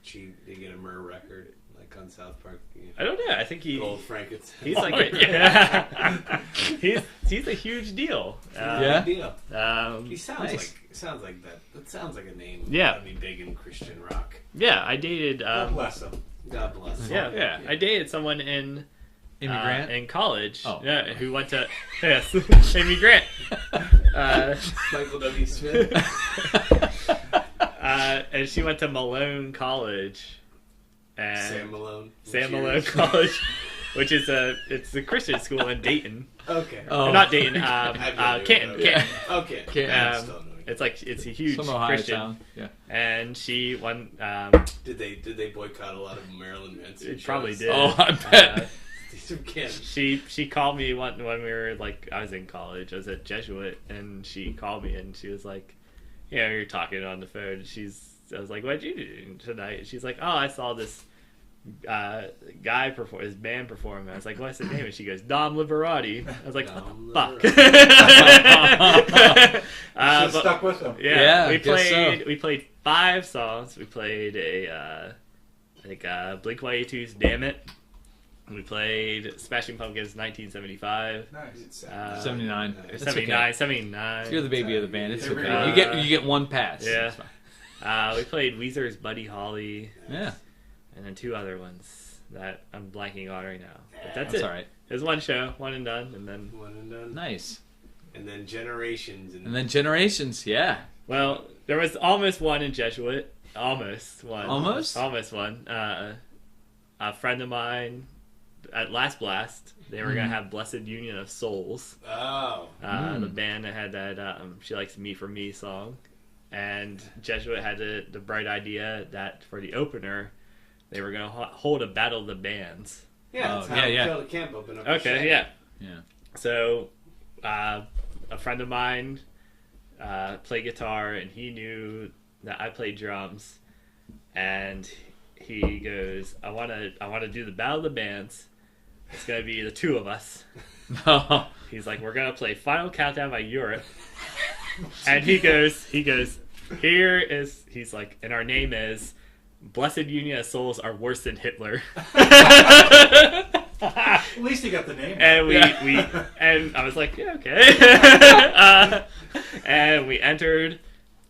he get a Murr record like on South Park? I don't know. I think Gold Frankenstein. he's like he's a huge deal. Big deal. He sounds nice. like that. That sounds like a name. Yeah. That'd be big in Christian rock. Yeah, I dated. God bless him. God bless. Yeah. I dated someone in Immigrant? in college. Oh. Yeah, who went to Amy Grant. Michael W. Smith. And she went to Malone College. And Sam Malone. Sam Malone College, which is it's a Christian school in Dayton. Okay. Oh. Not Dayton. Canton. Canton. Okay. Canton. It's a huge Some Ohio Christian. town. Yeah. And she won. Did they boycott a lot of Marilyn Manson? It probably shows? did. Oh, I bet. These are kids. She called me when we were I was in college. I was at Jesuit, and she called me and she was like, you're talking on the phone. I was like, what'd you do tonight? And she's like, oh, I saw this guy perform, his band perform. I was like, what's his name? And she goes, Dom Liberati. I was like, fuck. Should've stuck with him. Yeah, we I guess so. We played 5 songs. We played Blink-182's "Damn It." We played Smashing Pumpkins' 1975. Nice. 79. Nice. That's 79, okay. 79. You're the baby of the band. It's They okay. really You get one pass. Yeah. That's fine. We played Weezer's Buddy Holly. Yeah. And then 2 other ones that I'm blanking on right now. But That's that's it. all right. It was one show, one and done, and then... One and done. Nice. And then Generations. And then Generations. Yeah. Well, there was almost one in Jesuit. Almost one. Almost? Almost one. A friend of mine at Last Blast, they were going to have Blessed Union of Souls. Oh. The band that had that She Likes Me for Me song. And Jesuit had the bright idea that for the opener, they were going to hold a Battle of the Bands. Yeah, that's how Kill the Camp opened up. Okay, yeah. Yeah. So, a friend of mine played guitar, and he knew that I played drums, and he goes, "I want to do the Battle of the Bands. It's gonna be the 2 of us." He's like, "We're gonna play Final Countdown by Europe," and he goes, he's like, and our name is Blessed Union of Souls Are Worse Than Hitler. At least he got the name. And we and I was like, yeah, okay. And we entered,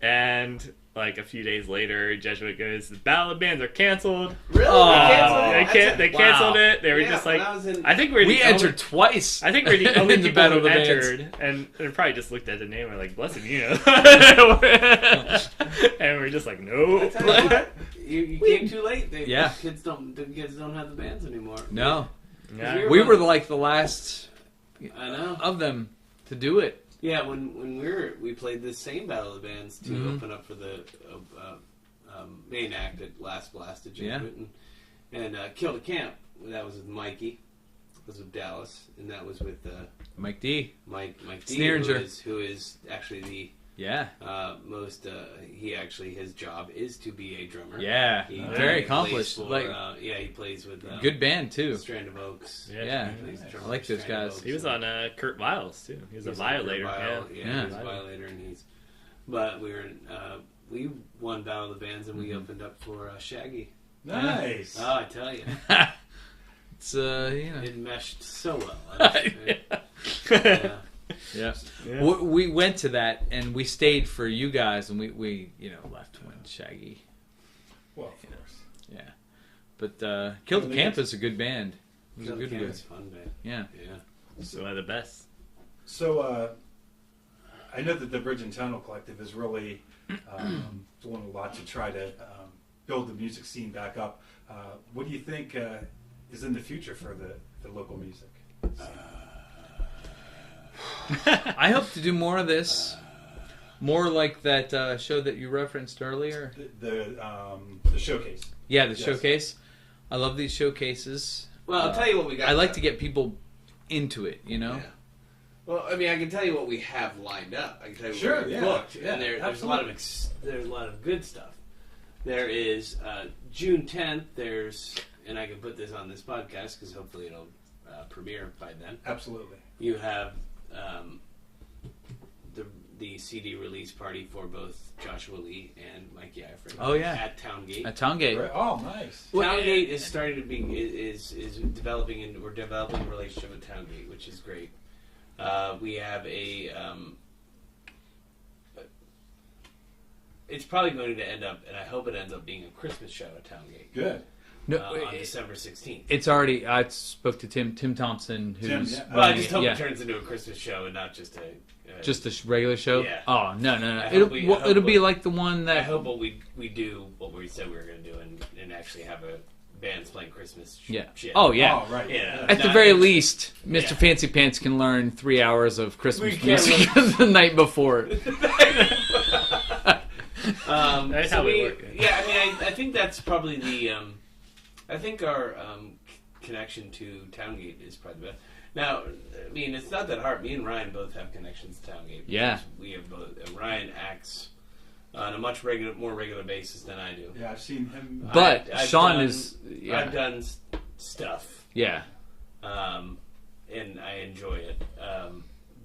and like a few days later, Jesuit goes, "The Battle of the Bands are canceled." Really? They canceled it. They were just like, I think we entered twice. I think we're the only in the people Battle who of the entered, and they probably just looked at the name and were like, "Blessed Union," and we're just like, "No." You came too late. The kids don't have the bands anymore. No. Yeah. We were like the last I know. of them to do it. Yeah, when we played this same Battle of the Bands to open up for the main act at Last Blast at Jesuit, and Kill the Camp. That was with Mikey. That was with Dallas, and that was with Mike D. Mike D. Sneeringer. Who is actually the most. His job is to be a drummer. Yeah, He very accomplished. plays he plays with good band too. Strand of Oaks. Yeah, He plays drummer I like with those Strand of guys. Oaks. He was on Kurt Weill's too. He was a violator. He was a violator, and But we were we won Battle of the Bands, and we opened up for Shaggy. Nice. Oh, I tell you, it's it meshed so well. Yeah. We went to that, and we stayed for you guys, and we left when Shaggy. Well, of course. Yeah, but Kill the Camp is a good band. It was Kill a the good Camp band. is fun, man. Yeah. So one of the best. So I know that the Bridge and Tunnel Collective is really doing a lot to try to build the music scene back up. What do you think is in the future for the local music scene? I hope to do more of this. More like that show that you referenced earlier. The showcase. Yeah, the showcase. I love these showcases. Well, I'll tell you what we got. I like to get people into it, Yeah. Well, I mean, I can tell you what we have lined up. I can tell you what we booked, and there's a lot of good stuff. There is June 10th. There's, and I can put this on this podcast because hopefully it'll premiere by then. Absolutely. You have the CD release party for both Joshua Lee and Mikey Eifert. Oh, yeah. At Towngate. At Towngate. Oh, nice. Towngate is starting to be is developing, and we're developing a relationship with Towngate, which is great. We have a. It's probably going to end up, and I hope it ends up being a Christmas show at Towngate. Good. No, on December 16th. It's already. I spoke to Tim Thompson, who's. Tim, yeah. Well, I just hope it turns into a Christmas show and not just a. Just a regular show? Yeah. Oh, no. It'll be like the one that... I hope we do what we said we were going to do and actually have a bands playing Christmas shit. Oh, yeah. Oh, right. Yeah. At the very least, Mr. Fancy Pants can learn 3 hours of Christmas music the night before. That's how we work. Yeah, I mean, I think that's probably the... I think our connection to Towngate is probably the best. Now, I mean, it's not that hard. Me and Ryan both have connections to Towngate. Yeah. We have both. Ryan acts on a much more regular basis than I do. Yeah, I've seen him. But I've Sean done, is... Yeah. I've done stuff. Yeah. And I enjoy it.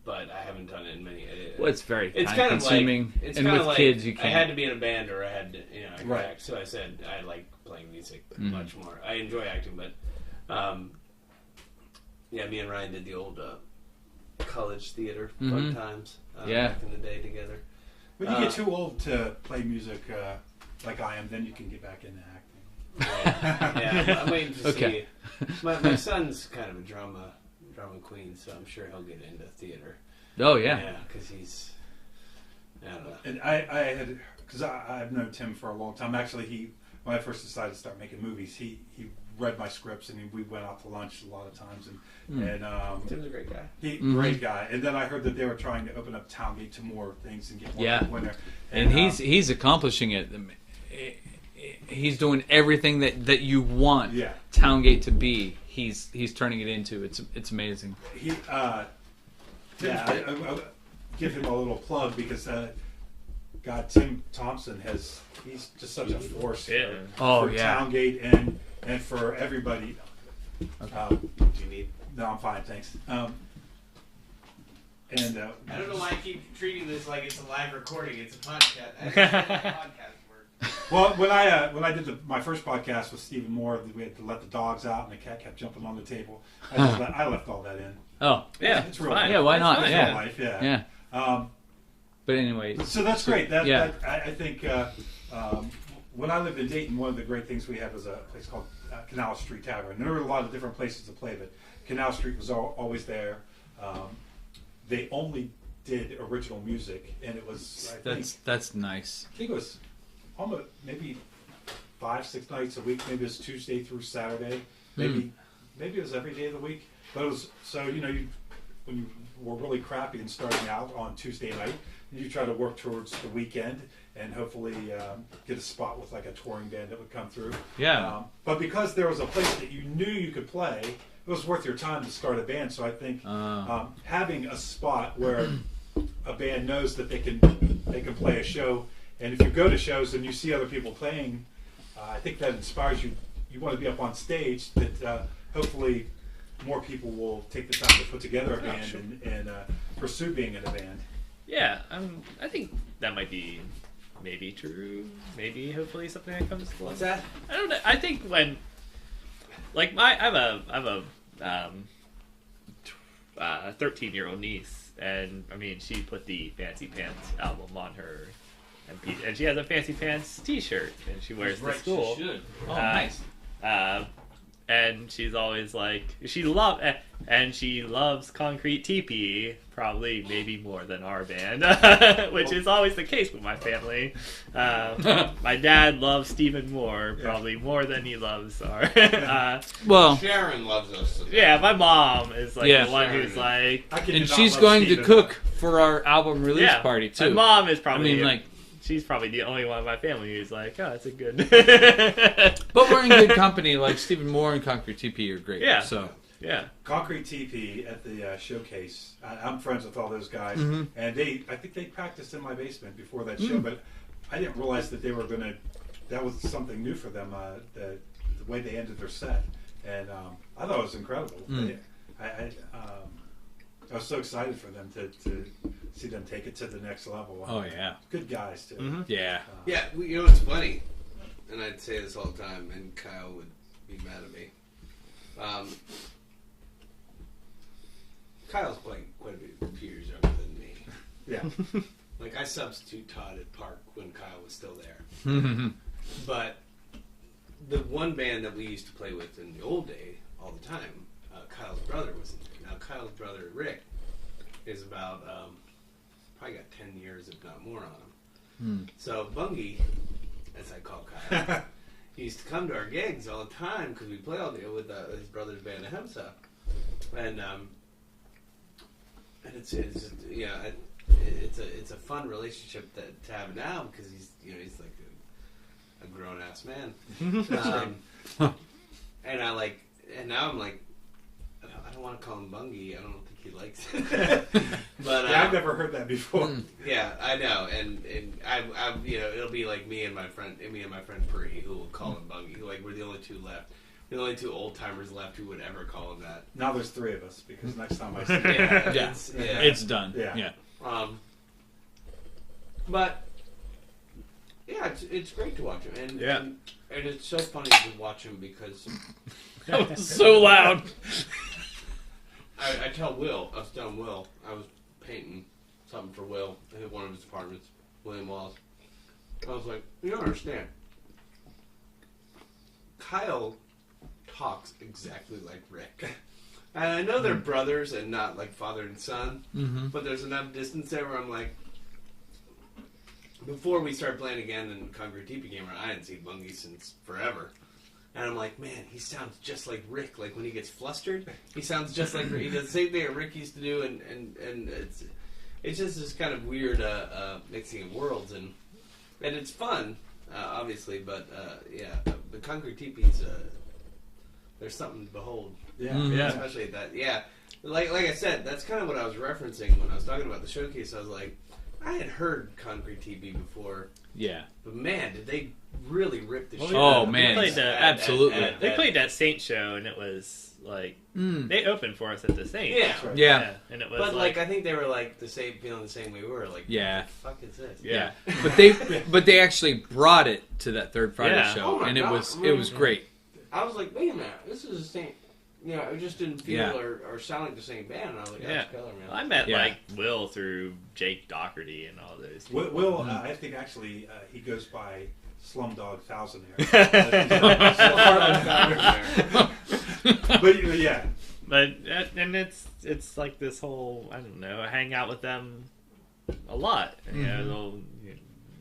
But I haven't done it in many... Well, it's very it's time-consuming. It's and kind with of kids, you can't... I had to be in a band or I had to, I could Right. act. So I said I like playing music much more. I enjoy acting, but... yeah, me and Ryan did the old college theater fun times back in the day together. When you get too old to play music like I am, then you can get back into acting. Yeah, I'm waiting to Okay. see. My son's kind of a drama queen, so I'm sure he'll get into theater. Oh, yeah. Yeah, because he's... I don't know. And I had, because I've known Tim for a long time. Actually, when I first decided to start making movies, he read my scripts and we went out to lunch a lot of times. And Tim's a great guy. Great guy. And then I heard that they were trying to open up Towngate to more things and get more people in there. And he's accomplishing it. He's doing everything that you want Towngate to be. He's turning it into. It's amazing. I give him a little plug because Tim Thompson he's just such a force for Towngate and for everybody. Do you need? No, I'm fine, thanks. I don't know why I keep treating this like it's a live recording. It's a podcast. Podcast work. Well, when I did my first podcast with Stephen Moore, we had to let the dogs out, and the cat kept jumping on the table. I left all that in. Oh, yeah, it's real. Yeah, why not? It's Yeah, real life. Yeah. But anyway, so that's great. I think when I lived in Dayton, one of the great things we had was a place called Canal Street Tavern. And there were a lot of different places to play, but Canal Street was always there. They only did original music, and it was that's nice. I think it was almost maybe 5-6 nights a week. Maybe it was Tuesday through Saturday. Maybe it was every day of the week. But it was when you were really crappy and starting out on Tuesday night, you try to work towards the weekend and hopefully get a spot with like a touring band that would come through. Yeah. But because there was a place that you knew you could play, it was worth your time to start a band. So I think having a spot where a band knows that they can play a show, and if you go to shows and you see other people playing, I think that inspires you. You want to be up on stage. That hopefully more people will take the time to put together a band and pursue being in a band. Yeah, I think that might be maybe true. Maybe hopefully something that comes along. What's that? I don't know. I think when, like, I have a 13-year-old niece, and I mean she put the Fancy Pants album on her, and she has a Fancy Pants T-shirt, and she wears to school. She should. Oh, nice. And she's always like, she loves Concrete Teepee, probably maybe more than our band, which is always the case with my family. My dad loves Stephen Moore, probably more than he loves our. Well, Sharon loves us. Yeah, my mom is like the one Sharon. who's like, and she's going to cook for our album release party too. My mom is probably. I mean, like. She's probably the only one in my family who's like, oh, that's a good... But we're in good company. Like, Stephen Moore and Concrete TP are great. Yeah. So. Yeah. Concrete TP at the showcase. I'm friends with all those guys. And I think they practiced in my basement before that show, but I didn't realize that they were going to that was something new for them. The way they ended their set, and I thought it was incredible. I was so excited for them to see them take it to the next level. Oh yeah, good guys too. Mm-hmm. Yeah, yeah. You know what's funny, and I'd say this all the time, and Kyle would be mad at me. Kyle's quite a few years younger than me. Yeah. Like, I substitute Todd at Park when Kyle was still there. But the one band that we used to play with in the old day, all the time, Kyle's brother was in there. Now, Kyle's brother, Rick, is about, probably got 10 years, if not more, on him. So, Bungie, as I call Kyle, he used to come to our gigs all the time because we play all day with his brother's band, Ahimsa. And it's a fun relationship to have now because he's like a grown ass man. And now I'm like, I don't want to call him Bungie. I don't think he likes it. But I've never heard that before. Yeah, I know, and I it'll be like me and my friend Puri who will call him Bungie. Like, we're the only two left. The only two old timers left who would ever call him that. Now there's three of us because next time I see it's done. Yeah. But yeah, it's great to watch him, and it's so funny to watch him because that was so loud. I tell Will, I was telling Will, I was painting something for Will in one of his apartments, William Wallace. I was like, you don't understand. Kyle talks exactly like Rick. And I know they're brothers and not like father and son, but there's enough distance there where I'm like, before we started playing again and Concrete Teepee came around, I hadn't seen Bungie since forever. And I'm like, man, he sounds just like Rick. Like, when he gets flustered, he sounds just like Rick. He does the same thing that Rick used to do, and it's just this kind of weird mixing of worlds, and it's fun, obviously, but the Concrete Teepee's there's something to behold. Especially that. Yeah, like I said, that's kind of what I was referencing when I was talking about the showcase. I was like, I had heard Concrete Teepee before. Yeah. But man, did they really rip the shit out of man. Absolutely. They played that Saint show, and it was like, they opened for us at the Saint. Yeah. And it was but like I think they were like feeling the same way we were. Like, what the fuck is this? Yeah. but they actually brought it to that Third Friday show, and God. it was great. I was like, wait a minute, this is the same. It just didn't feel or sound like the same band. And I was like, that's killer, man. I met like Will through Jake Doherty and all those people. Will I think actually he goes by Slumdog Thousandaire. But yeah. But and it's like this whole, I don't know, I hang out with them a lot. You know,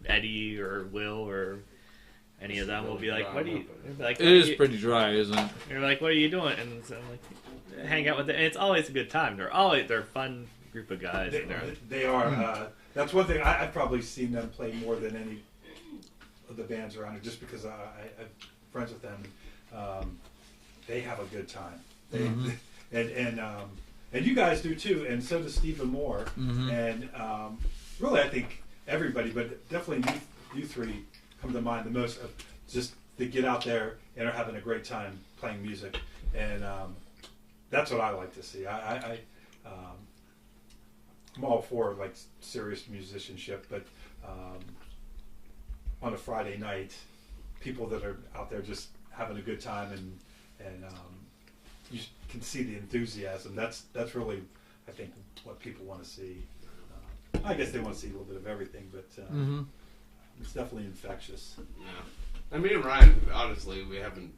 Eddie or Will or any of them will be like, "What do you?" Like, it is pretty dry, isn't it? You're like, "What are you doing?" And so I'm like, hang out with them. And it's always a good time. They're a fun group of guys. They are. That's one thing I've probably seen them play more than any of the bands around here, just because I'm friends with them. They have a good time. And you guys do too, and so does Stephen Moore. And really, I think everybody, but definitely you three come to mind the most, of just to get out there and are having a great time playing music, and that's what I like to see. I'm all for like serious musicianship, but on a Friday night, people that are out there just having a good time, and you can see the enthusiasm. That's really, I think, what people want to see. I guess they want to see a little bit of everything, but it's definitely infectious. Yeah. I mean, and Ryan, honestly, we haven't,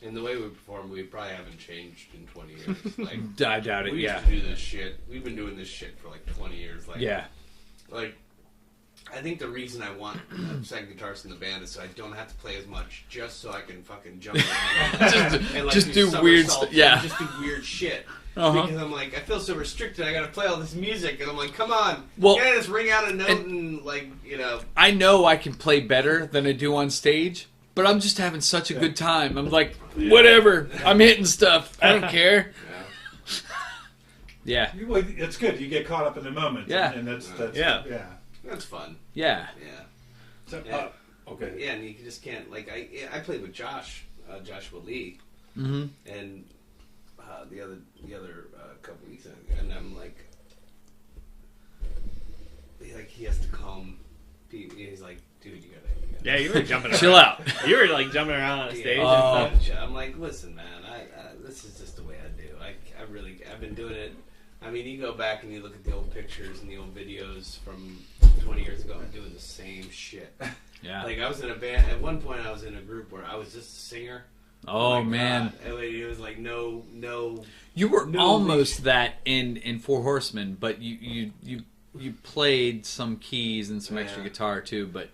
in the way we perform, we probably haven't changed in 20 years. Like, I doubt it, we used to do this shit. We've been doing this shit for like 20 years. Like, like, I think the reason I want a second guitarist in the band is so I don't have to play as much, just so I can fucking jump around and like, just do weird stuff. Just do weird shit. Because I'm like, I feel so restricted. I got to play all this music, and I'm like, come on, can I just ring out a note and like, you know? I know I can play better than I do on stage, but I'm just having such a good time. I'm like, whatever. I'm hitting stuff. I don't care. Well, it's good. You get caught up in the moment. And that's that's fun. Yeah. So, Okay. Yeah, and you just can't, like, I played with Joshua Lee, Mm-hmm. and the other couple weeks ago, and I'm like, he has to calm. He's like, dude, you gotta. Yeah, you were jumping around. Chill out. You were like jumping around on stage Oh. and stuff. I'm like, listen, man, this is just the way I do. I've been doing it. I mean, you go back and you look at the old pictures and the old videos from 20 years ago. I'm doing the same shit. Yeah. Like, I was in a band. At one point, I was in a group where I was just a singer. Oh, my man. God. It was like no. You were no almost reach. that in Four Horsemen, but you played some keys and some extra guitar too. But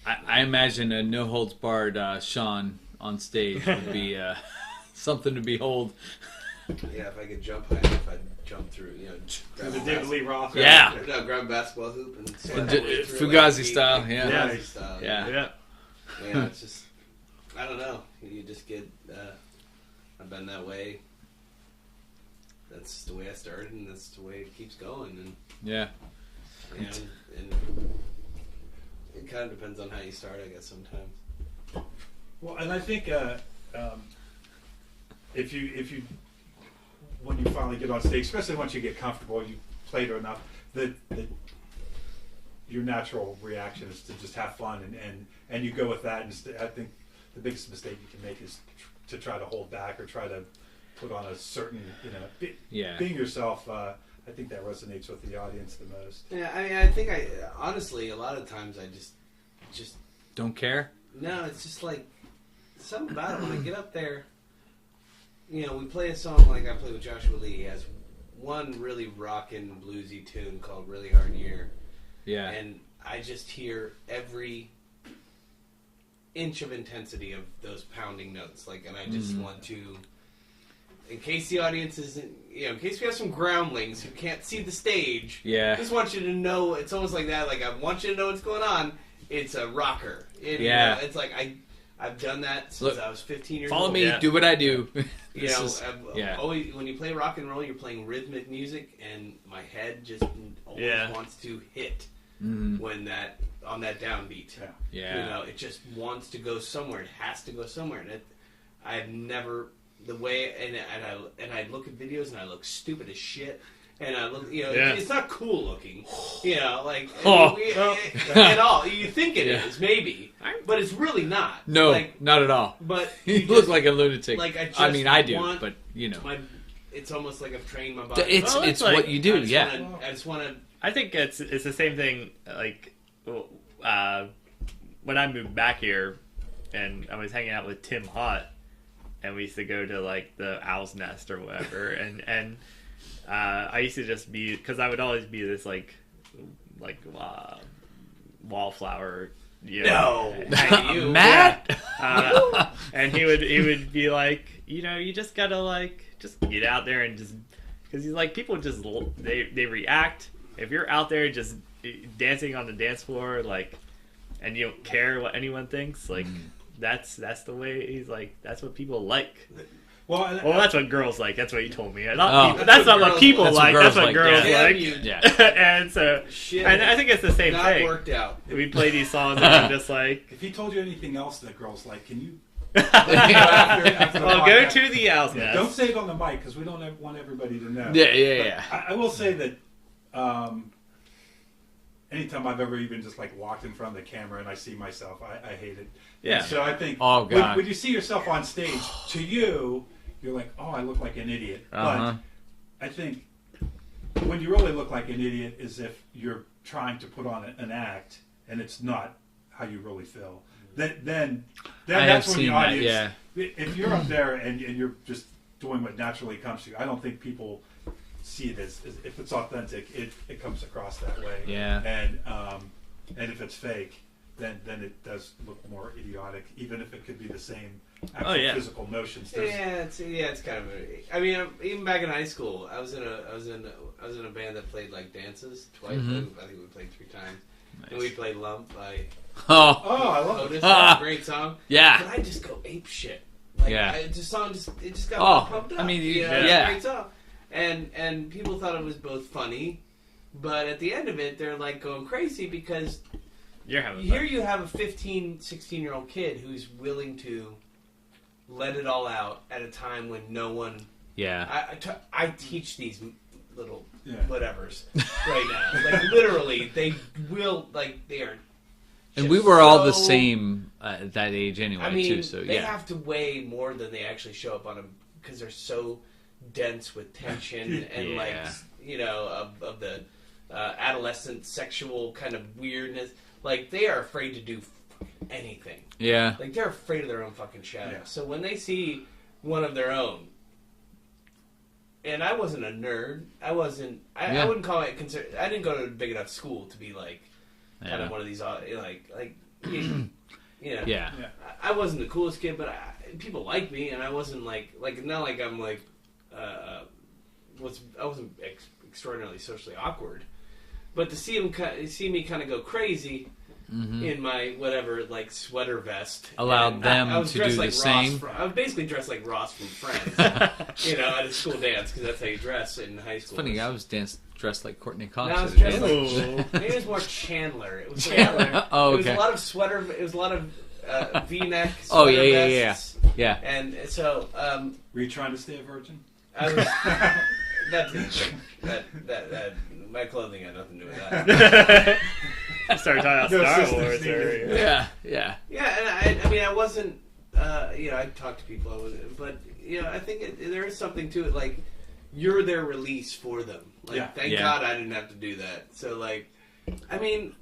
I imagine a no holds barred Sean on stage would be something to behold. Yeah, if I could jump high enough, I'd jump through. Grab The David Lee Roth. Yeah. grab a basketball hoop and Fugazi style. Yeah. Fugazi style. Yeah. Yeah, it's just, I don't know. You just get, I've been that way. That's the way I started, and that's the way it keeps going. And Yeah. and it kind of depends on how you start, I guess, sometimes. Well, and I think if you when you finally get on stage, especially once you get comfortable, you played enough, that your natural reaction is to just have fun and you go with that. And I think the biggest mistake you can make is to try to hold back or try to put on a certain, being yourself. I think that resonates with the audience the most. Yeah, I mean, I think honestly, a lot of times I just Don't care. No, it's just like something about it when I get up there. We play a song like I play with Joshua Lee. He has one really rockin' bluesy tune called "Really Hard Year." Yeah. And I just hear every inch of intensity of those pounding notes, and I just want to, in case the audience isn't, in case we have some groundlings who can't see the stage, Yeah. I just want you to know, it's almost like that, like I want you to know what's going on. It's a rocker. Yeah. It's like I've done that since I was 15 years old. Follow me, Yeah. do what I do. Always, when you play rock and roll, you're playing rhythmic music, and my head just always wants to hit when on that downbeat. Yeah. It just wants to go somewhere. It has to go somewhere. And I've never the way, and I look at videos and I look stupid as shit. And I look, it's not cool looking, at all. You think it is, maybe, but it's really not. No, not at all. But you look like a lunatic. I mean, I do, but it's almost like I've trained my body. It's like, what you do. I just want to. I think it's the same thing. Like when I moved back here, and I was hanging out with Tim Hott, and we used to go to like the Owl's Nest or whatever, and I used to just be, because I would always be this like wallflower. Matt. And he would be like, you just gotta just get out there and just, because he's like, people just they react if you're out there just dancing on the dance floor, and you don't care what anyone thinks, that's the way. He's like, that's what people like. Well, that's what girls like. That's what you told me. That's not what people like. That's what girls like. Yeah. And so, and I think it's the same thing. Not worked out. We play these songs and I'm just like. If he told you anything else that girls like, can you? After well, go to the Owl's Nest. Don't say it on the mic because we don't want everybody to know. Yeah. I will say that anytime I've ever even just walked in front of the camera and I see myself, I hate it. Yeah. And so I think when you see yourself on stage, to you, you're like, oh, I look like an idiot. But I think when you really look like an idiot is if you're trying to put on an act and it's not how you really feel. Then that's when the audience. If you're up there and you're just doing what naturally comes to you, I don't think people see it as if it's authentic. It comes across that way. Yeah. And if it's fake, then it does look more idiotic, even if it could be the same actual physical motions. It's kind of. I mean, even back in high school, I was in a band that played dances twice. I think we played 3 times. Nice. And we played "Lump" by I love Otis. That's a great song. Yeah. But I just go ape shit. The song just got pumped up. I mean, it's a great song. And people thought it was both funny, but at the end of it, they're going crazy because You're having here fun. you have a 15, 16-year-old kid who's willing to let it all out at a time when no one... Yeah. I teach these little whatevers right now. Like, literally, they will, like, they are... And we were all the same at that age anyway, too. So they have to weigh more than they actually show up on them because they're so dense with tension and, like, you know, of the adolescent sexual kind of weirdness. Like, they are afraid to do anything. Yeah. Like, they're afraid of their own fucking shadow. Yeah. So when they see one of their own, and I wasn't a nerd. I wouldn't call it concern. I didn't go to a big enough school to be, like, kind of one of these, like you know. Yeah. I wasn't the coolest kid, but people liked me, and I wasn't, like, not like I'm, like, I wasn't extraordinarily socially awkward. But to see me kind of go crazy in my whatever, like, sweater vest allowed them to do the same. I was basically dressed like Ross from Friends, you know, at a school dance because that's how you dress in high school. It's funny, I was dressed like Courtney Cox. No, I was dressed like, maybe it was more Chandler. It was Chandler. Oh, okay. It was a lot of sweater. It was a lot of V-neck. Oh vests. yeah. And so, were you trying to stay a virgin? I was. that my clothing had nothing to do with that. I started talking about Star Wars earlier. Yeah. And I mean, I wasn't. You know, I talked to people, but you know, I think there is something to it. Like, you're their release for them. Like, thank God I didn't have to do that. So, like, I mean,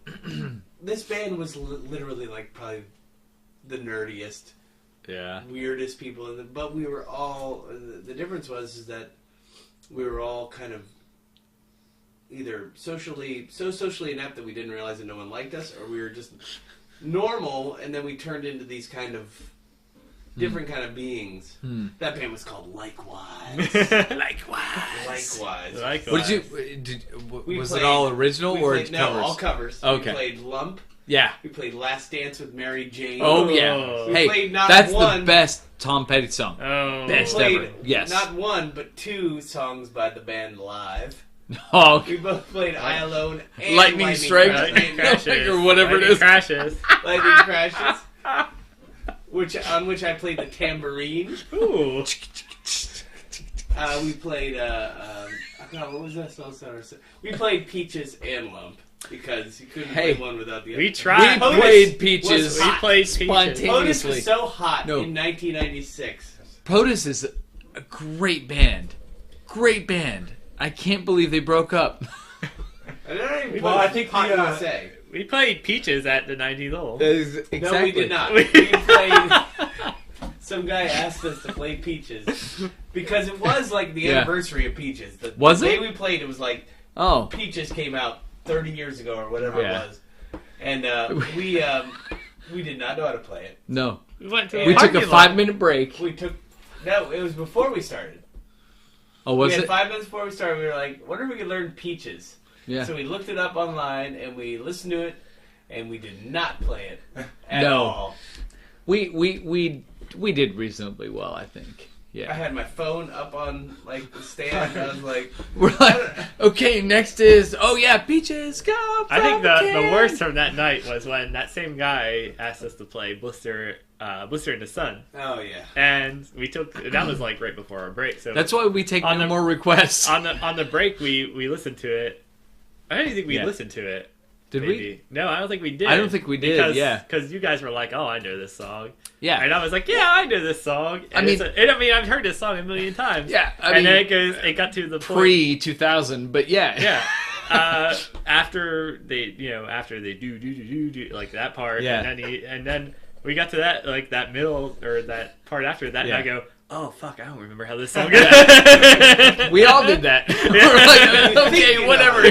this band was literally, like, probably the nerdiest, weirdest people in but we were all. The difference is that we were all kind of either so socially inept that we didn't realize that no one liked us, or we were just normal, and then we turned into these kind of different kind of beings. That band was called Likewise. Likewise. What did you? Was it all original or covers? No, all covers. Okay. We played Lump. Yeah. We played Last Dance with Mary Jane. Oh yeah. We played not that's one, the best Tom Petty song. Oh. Best played ever. Yes. Not one, but two songs by the band live. Oh. We both played I Alone and Lightning Strikes or whatever it is. Crashes. Lightning Crashes. On which I played the tambourine. Ooh. We played what was that song? We played Peaches and Lump because you couldn't play one without the other. We tried. We played Peaches. We played Peaches. Spontaneously. POTUS was so hot in 1996. POTUS is a great band. Great band. I can't believe they broke up. I think USA. We played Peaches at the 90s old. Exactly. No, we did not. We played. Some guy asked us to play Peaches because it was like the anniversary of Peaches. The day we played, it was like Peaches came out 30 years ago or whatever it was, and we did not know how to play it. No, we took a 5-minute break. It was before we started. Oh, was it? We had 5 minutes before we started. We were like, "What if we could learn Peaches?" Yeah. So we looked it up online and we listened to it, and we did not play it at all. We did reasonably well, I think. Yeah. I had my phone up on like the stand. And I was like, "We're like, okay, next is Peaches go." I think the worst from that night was when that same guy asked us to play Blister in the Sun. Oh yeah. And that was like right before our break. So that's why we take no more requests. On the break, we listened to it. I don't think we listened to it. Did we? No, I don't think we did. I don't think we did. Because you guys were like, "Oh, I know this song." Yeah, and I was like, "Yeah, I know this song." And I've heard this song a million times. Yeah, then it got to the point pre-2000, but yeah. After they do like that part, and then we got to that like that middle or that part after that, and I go, "Oh fuck, I don't remember how this song goes." We all did that. We're like, okay, whatever.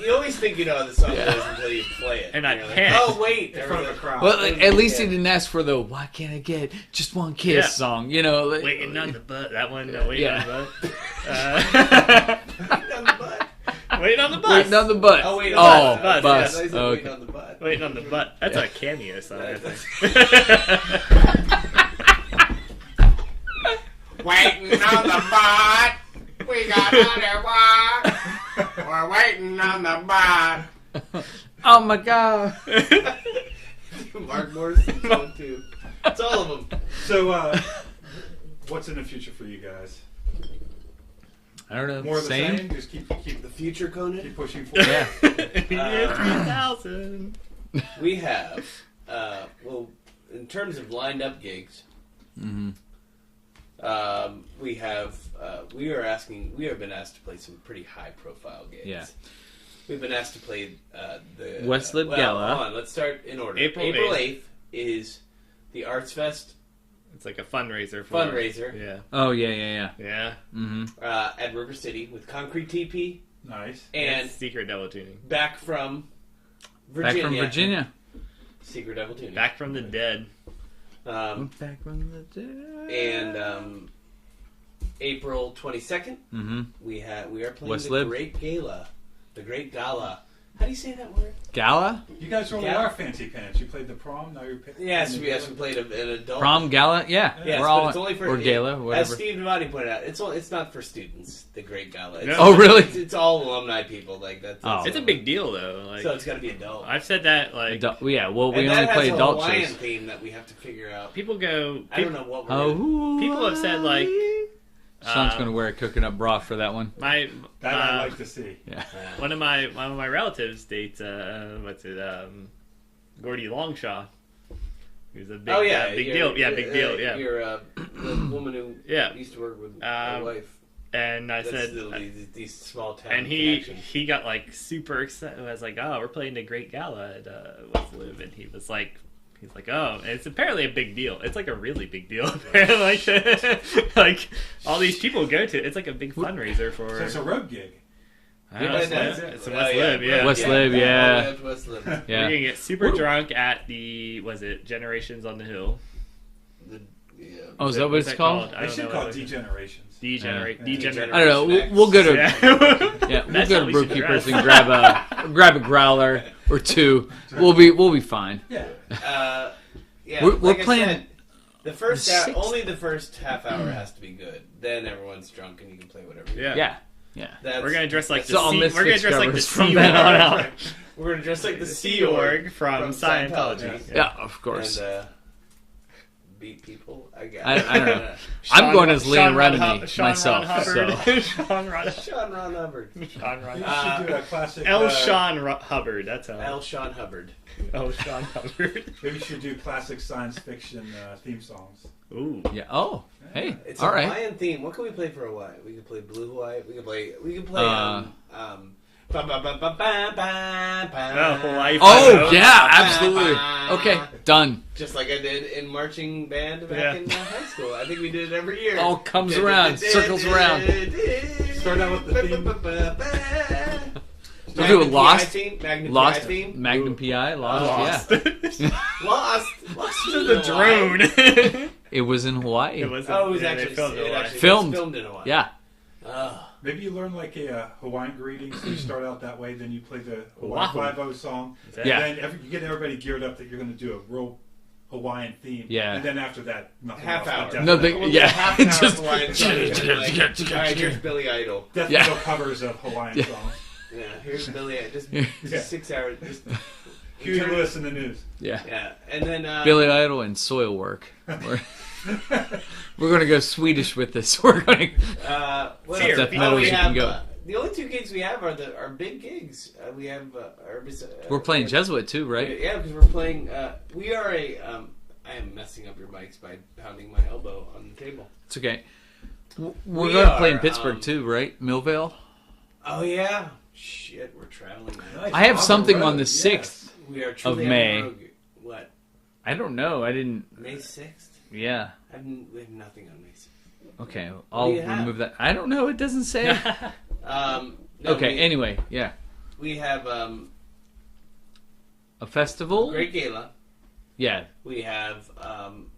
You always think you know how the song goes until you play it. And I like, panicked. oh wait, in front of a crowd. Well, at least he didn't ask for the "Why Can't I Get Just One Kiss" song. You know, waiting on the butt. That one, waiting on the butt. Waiting on the butt. Waiting on the bus. Waiting on the butt. Oh, waiting on the bus. Bus. Yeah, okay. Waiting on the butt. Waiting on the butt. That's a cameo song. I think. Waiting on the butt. We got another one. We're waiting on the butt. Oh my god. Mark Morrison's song too. It's all of them. So, what's in the future for you guys? I don't know. More of the same? Just keep The future, Conan? keep pushing forward. Yeah. 3000. We have, well, in terms of lined up gigs, Mm-hmm. we have we have been asked to play some pretty high profile gigs. Yeah. We've been asked to play the West Lib well, Gala. Hold on, let's start in order. April 8th is the Arts Fest It's like a fundraiser. Yeah. Oh, yeah. Yeah. Mm-hmm. At River City with Concrete TP Nice. and Secret Devil Tuning. back from Virginia. Back from Virginia. Secret Devil Tuning. Back from the dead. Back from the dead. And April 22nd, Mm-hmm. we are playing West the Lib. Great Gala. The Great Gala. How do you say that word? Gala? You guys really Gala. are fancy pants. You played the prom, now you're Yes, we played an adult. Prom Gala? Yeah. Yes, We're but all, it's only for or Gala, whatever. As Steve Novati pointed out, it's not for students. The Great Gala. It's, Oh, really? It's all alumni people. Like that's. Oh. It's a big deal, though. Like, So it's got to be adult. I've said that, like, Adult, yeah, well, we and only that play has adult a Hawaiian shows. theme that we have to figure out. people go. I don't know what we're. Oh, People have said, like, Sean's going to wear a coconut bra for that one. My That I'd like to see. Yeah. one of my relatives dates Gordy Longshaw, who's a big Oh yeah, big deal. Yeah, big deal. Yeah. You're the woman who Yeah. used to work with my wife. And I That's said, these small town and connections. he got like super excited. I was like, oh, we're playing the Great Gala at West Lib, and he's like, oh, and it's apparently a big deal. It's like a really big deal. like all these people go to. It's like a big fundraiser for. So it's a road gig. I don't know, Yeah, it's a West Lib, yeah. West Lib, yeah. West Lib. We're Yeah. gonna get super drunk at the Generations on the Hill. Oh, is that what it's called? I They don't should know call what it it is. Degenerations. Degenerate. I don't know. We'll go to Yeah. we'll That's go how to we should Brewkeepers dress. and grab a growler or two. We'll be fine. Yeah. Yeah, We're like I playing said, the first the sixth. only the first half hour has to be good. Then everyone's drunk and you can play whatever. You want. Yeah. That's, We're gonna dress like It's all the Misfits We're gonna dress like the covers from Sea then on Org. out. We're gonna dress like the Sea Org from Scientology. Yeah, of course. And beat people. I don't know. I'm going as Leon Renemy myself. So. Sean Ron Sean Ron Hubbard. Sean Ron. You should do a classic. L. Sean Hubbard. That's how. L. Sean Hubbard. Oh, Sean Hubbard. Maybe you should do classic science fiction theme songs. Ooh. Yeah. Oh, hey. It's All a right. Hawaiian theme. What can we play for Hawaii? We can play Blue Hawaii. We can play. Hawaii. Oh yeah, absolutely. Okay, done. Just like I did in marching band back in high school. I think we did it every year. All comes around, circles around. Start out with the theme. We'll do a Lost. Magnum Lost. PI theme. Magnum PI. Lost. Yeah. Lost To the drone. It was in Hawaii. It was. Oh, it was yeah, actually they filmed it live. Filmed. filmed in Hawaii. Yeah. Maybe you learn like a Hawaiian greeting, so you start out that way, then you play the Wahoo. Hawaii 5-0 song, Yeah. and then you get everybody geared up that you're going to do a real Hawaiian theme, Yeah. and then after that, nothing Half else. hour. Nothing. We'll do Yeah. half an hour Just. Hawaiian song. Alright, here's Billy Idol. Death Yeah. Metal covers of Hawaiian songs. Yeah, here's Billy Idol. Just Yeah. 6 hours. Just Huey Lewis in the news. Yeah. yeah, and then Billy Idol and soil work. We're gonna go Swedish with this. We're going. what Here, else? Death metal we you have, can go. the only two gigs we have are big gigs. We have We're playing Jesuit too, right? Yeah, because we're playing. We are a. I am messing up your mics by pounding my elbow on the table. It's okay. We're We going to play in are, Pittsburgh too, right? Millvale. Oh yeah, shit, we're traveling. Now. I have On the something road, on the yes. 6th. We are truly Of May. on the road. What? I don't know. I didn't. May 6th? Yeah. We have nothing on May 6th. Okay. do I'll you have? remove that. I don't know. It doesn't say. No, Okay. Anyway, yeah. we have A festival. Great Gala. Yeah. We have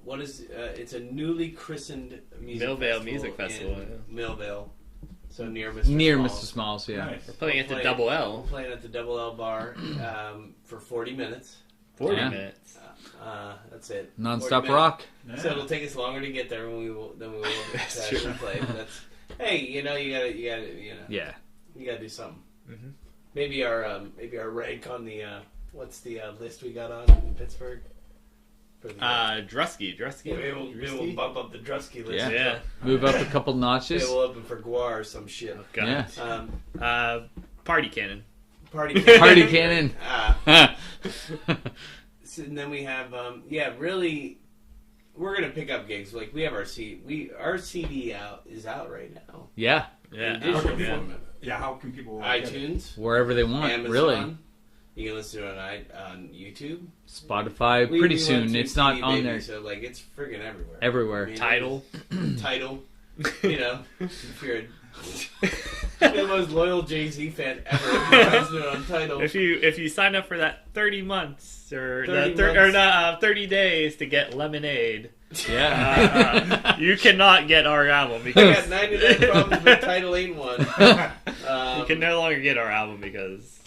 what is it's a newly christened music Millvale Music in Festival, yeah. Millvale, so near Mr. Near Smalls. Mr. Smalls. Yeah. Nice. We're playing at the We're Double L. playing at the Double L bar for 40 minutes. 40 Yeah. minutes. That's it. 40 Non-stop minutes. rock. Yeah. So it'll take us longer to get there than we will to actually play. But that's hey, you gotta Yeah. you gotta do something. maybe our rank on the what's the list we got on in Pittsburgh? For the, Drusky. Maybe we'll bump up the Drusky list. Yeah. Move up a couple notches. Maybe we'll open for Guar or some shit. Oh, God. Yeah. Party Cannon. Party Cannon. Party Cannon. So, and then we have really, we're gonna pick up gigs. Like we have our CD is out right now. Yeah. Yeah. In digital Yeah. format. Yeah, how can people iTunes, Wherever they want, Amazon. really. You can listen to it on YouTube. Spotify, We pretty went soon. to It's not CD on Baby, there. so like it's friggin' everywhere. Everywhere. I mean, Tidal. Tidal. You know, if you're the most loyal Jay-Z fan ever, you listen to it on Tidal. If you sign up for that 30 months or 30 months. 30 days to get Lemonade, Yeah. you cannot get our album I because got 99 problems, but Tidal ain't one. you can no longer get our album because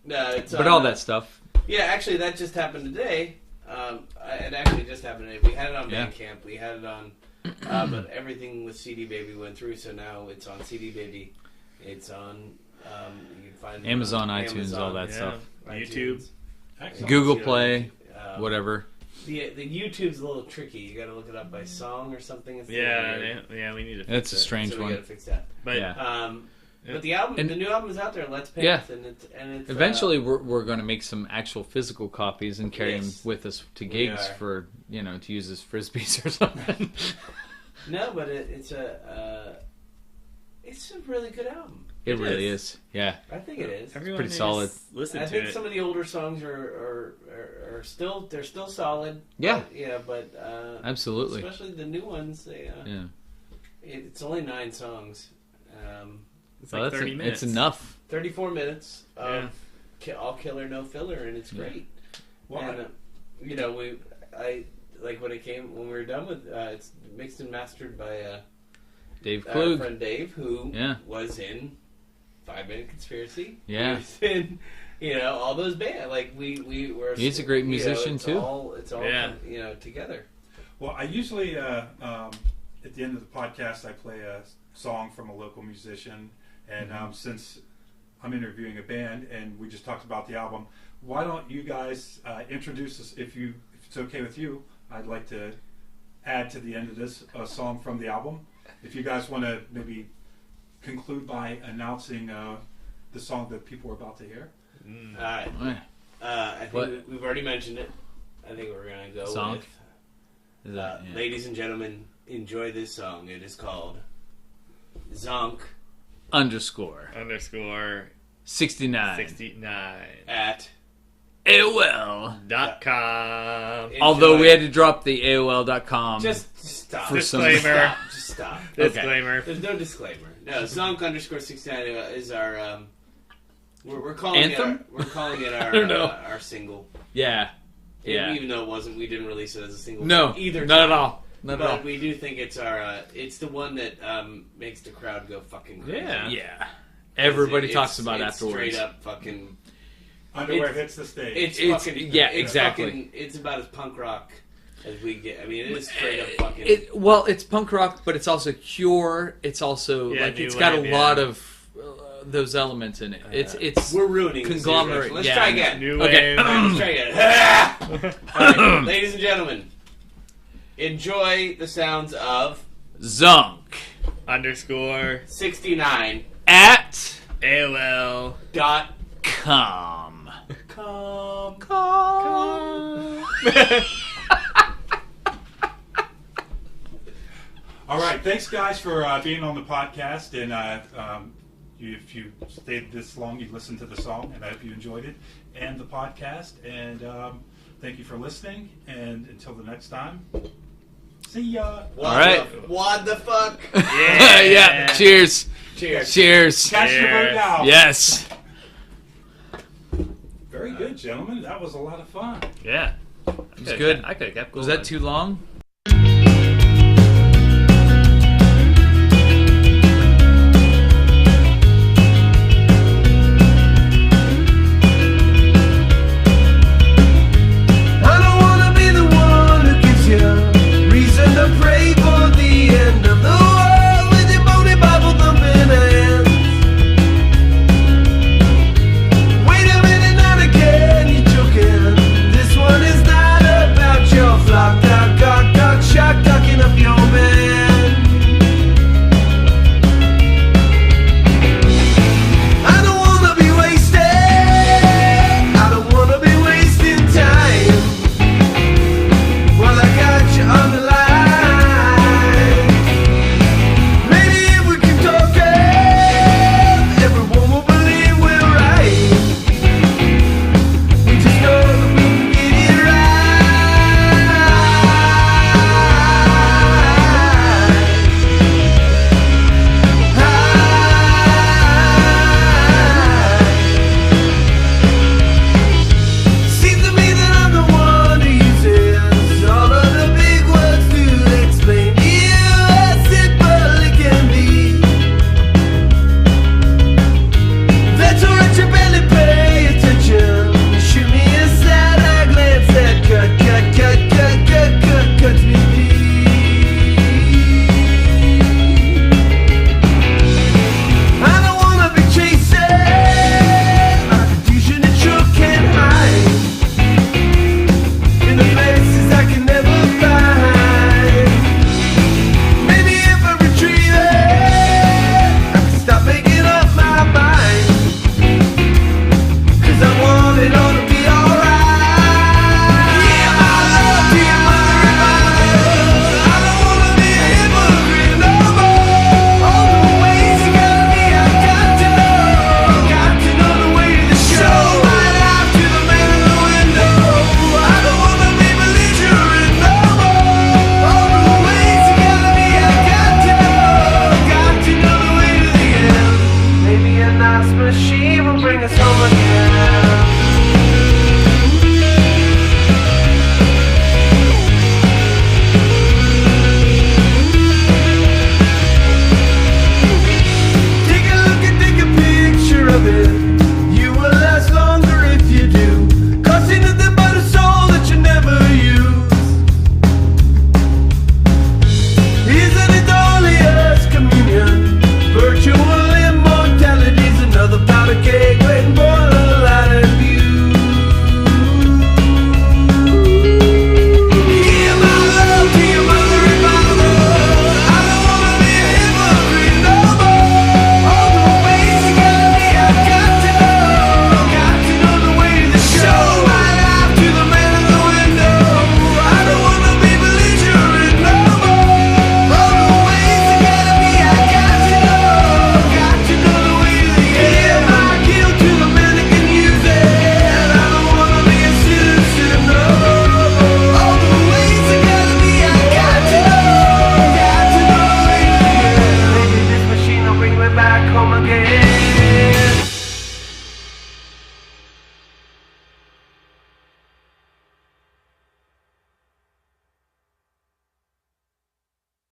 No, it's But all that stuff. Yeah, actually, that just happened today. It actually just happened today. We had it on Yeah. Bandcamp. We had it on, but everything with CD Baby went through, so now it's on CD Baby. It's on. You can find it Amazon, on iTunes, Amazon, all that yeah, stuff. YouTube. Excellent. Google You know, Play, um, whatever. The YouTube's a little tricky. You got to look it up by song or something. It's Yeah, weird. we need to. That's fix a it. strange So we got one. to fix that. But Yeah. But the album, And- the new album is out there. Let's Pant, Yeah. and it's Eventually, we're going to make some actual physical copies and carry Yes. them with us to We gigs are. for, to use as frisbees or something. no, but it's a really good album. It really is. Yeah. I think it is. everyone pretty needs solid. to Listen I to think it. some of the older songs are still solid. Yeah. But Absolutely. especially the new ones. Yeah. It's only 9 songs, It's Well, like that's 30 minutes. It's enough. 34 minutes of all killer, no filler, and it's great. Well, And I like when we were done with it's mixed and mastered by Dave our Klug. friend Dave, who Yeah. was in 5 Minute Conspiracy. Yeah. He was in, all those bands. Like we were. He's a great musician, it's too. It's all Yeah. together. Well, I usually at the end of the podcast I play a song from a local musician, and since I'm interviewing a band and we just talked about the album, why don't you guys introduce us? If it's okay with you, I'd like to add to the end of this a song from the album. If you guys want to maybe conclude by announcing the song that people are about to hear. All right. I think we've already mentioned it. I think we're gonna go Song? with. Is that, yeah. Ladies and gentlemen, enjoy this song. It is called Zonk _ 69 at AOL.com. Enjoy. Although we had to drop the AOL.com. Just stop. For some- Disclaimer. Just stop. Disclaimer. There's no disclaimer. No, Zonk _ 69 is our. We're calling Anthem? it. We're calling it I don't know. our single. Yeah. Yeah. Even though it wasn't, we didn't release it as a single. No. either. Not time. at all. Not at all. But we do think it's our. It's the one that makes the crowd go fucking crazy. Yeah. Yeah. Everybody It's- talks about it's afterwards. Straight up fucking. Underwear It's- hits the stage. It's fucking. yeah, it's exactly. Fucking, it's about as punk rock as we get. I mean, it is straight up fucking. It's punk rock, but it's also Cure. It's also Yeah, like new it's got wave, a yeah. lot of those elements in it. It's We're ruining this conglomerate. introduction. Let's Yeah, try I know. again. New Okay. wave. Let's try again. All right, ladies and gentlemen, enjoy the sounds of Zonk _ 69 at AOL. com. All right, thanks guys for being on the podcast, and if you stayed this long, you listened to the song, and I hope you enjoyed it and the podcast. And thank you for listening. And until the next time, see ya. All right. What the fuck? Yeah. Yeah. Cheers. Cheers. Cheers. Catch your Cheers. boat now. Yes. Very good, gentlemen. That was a lot of fun. Yeah. It was good. I could have kept going. Was that too long?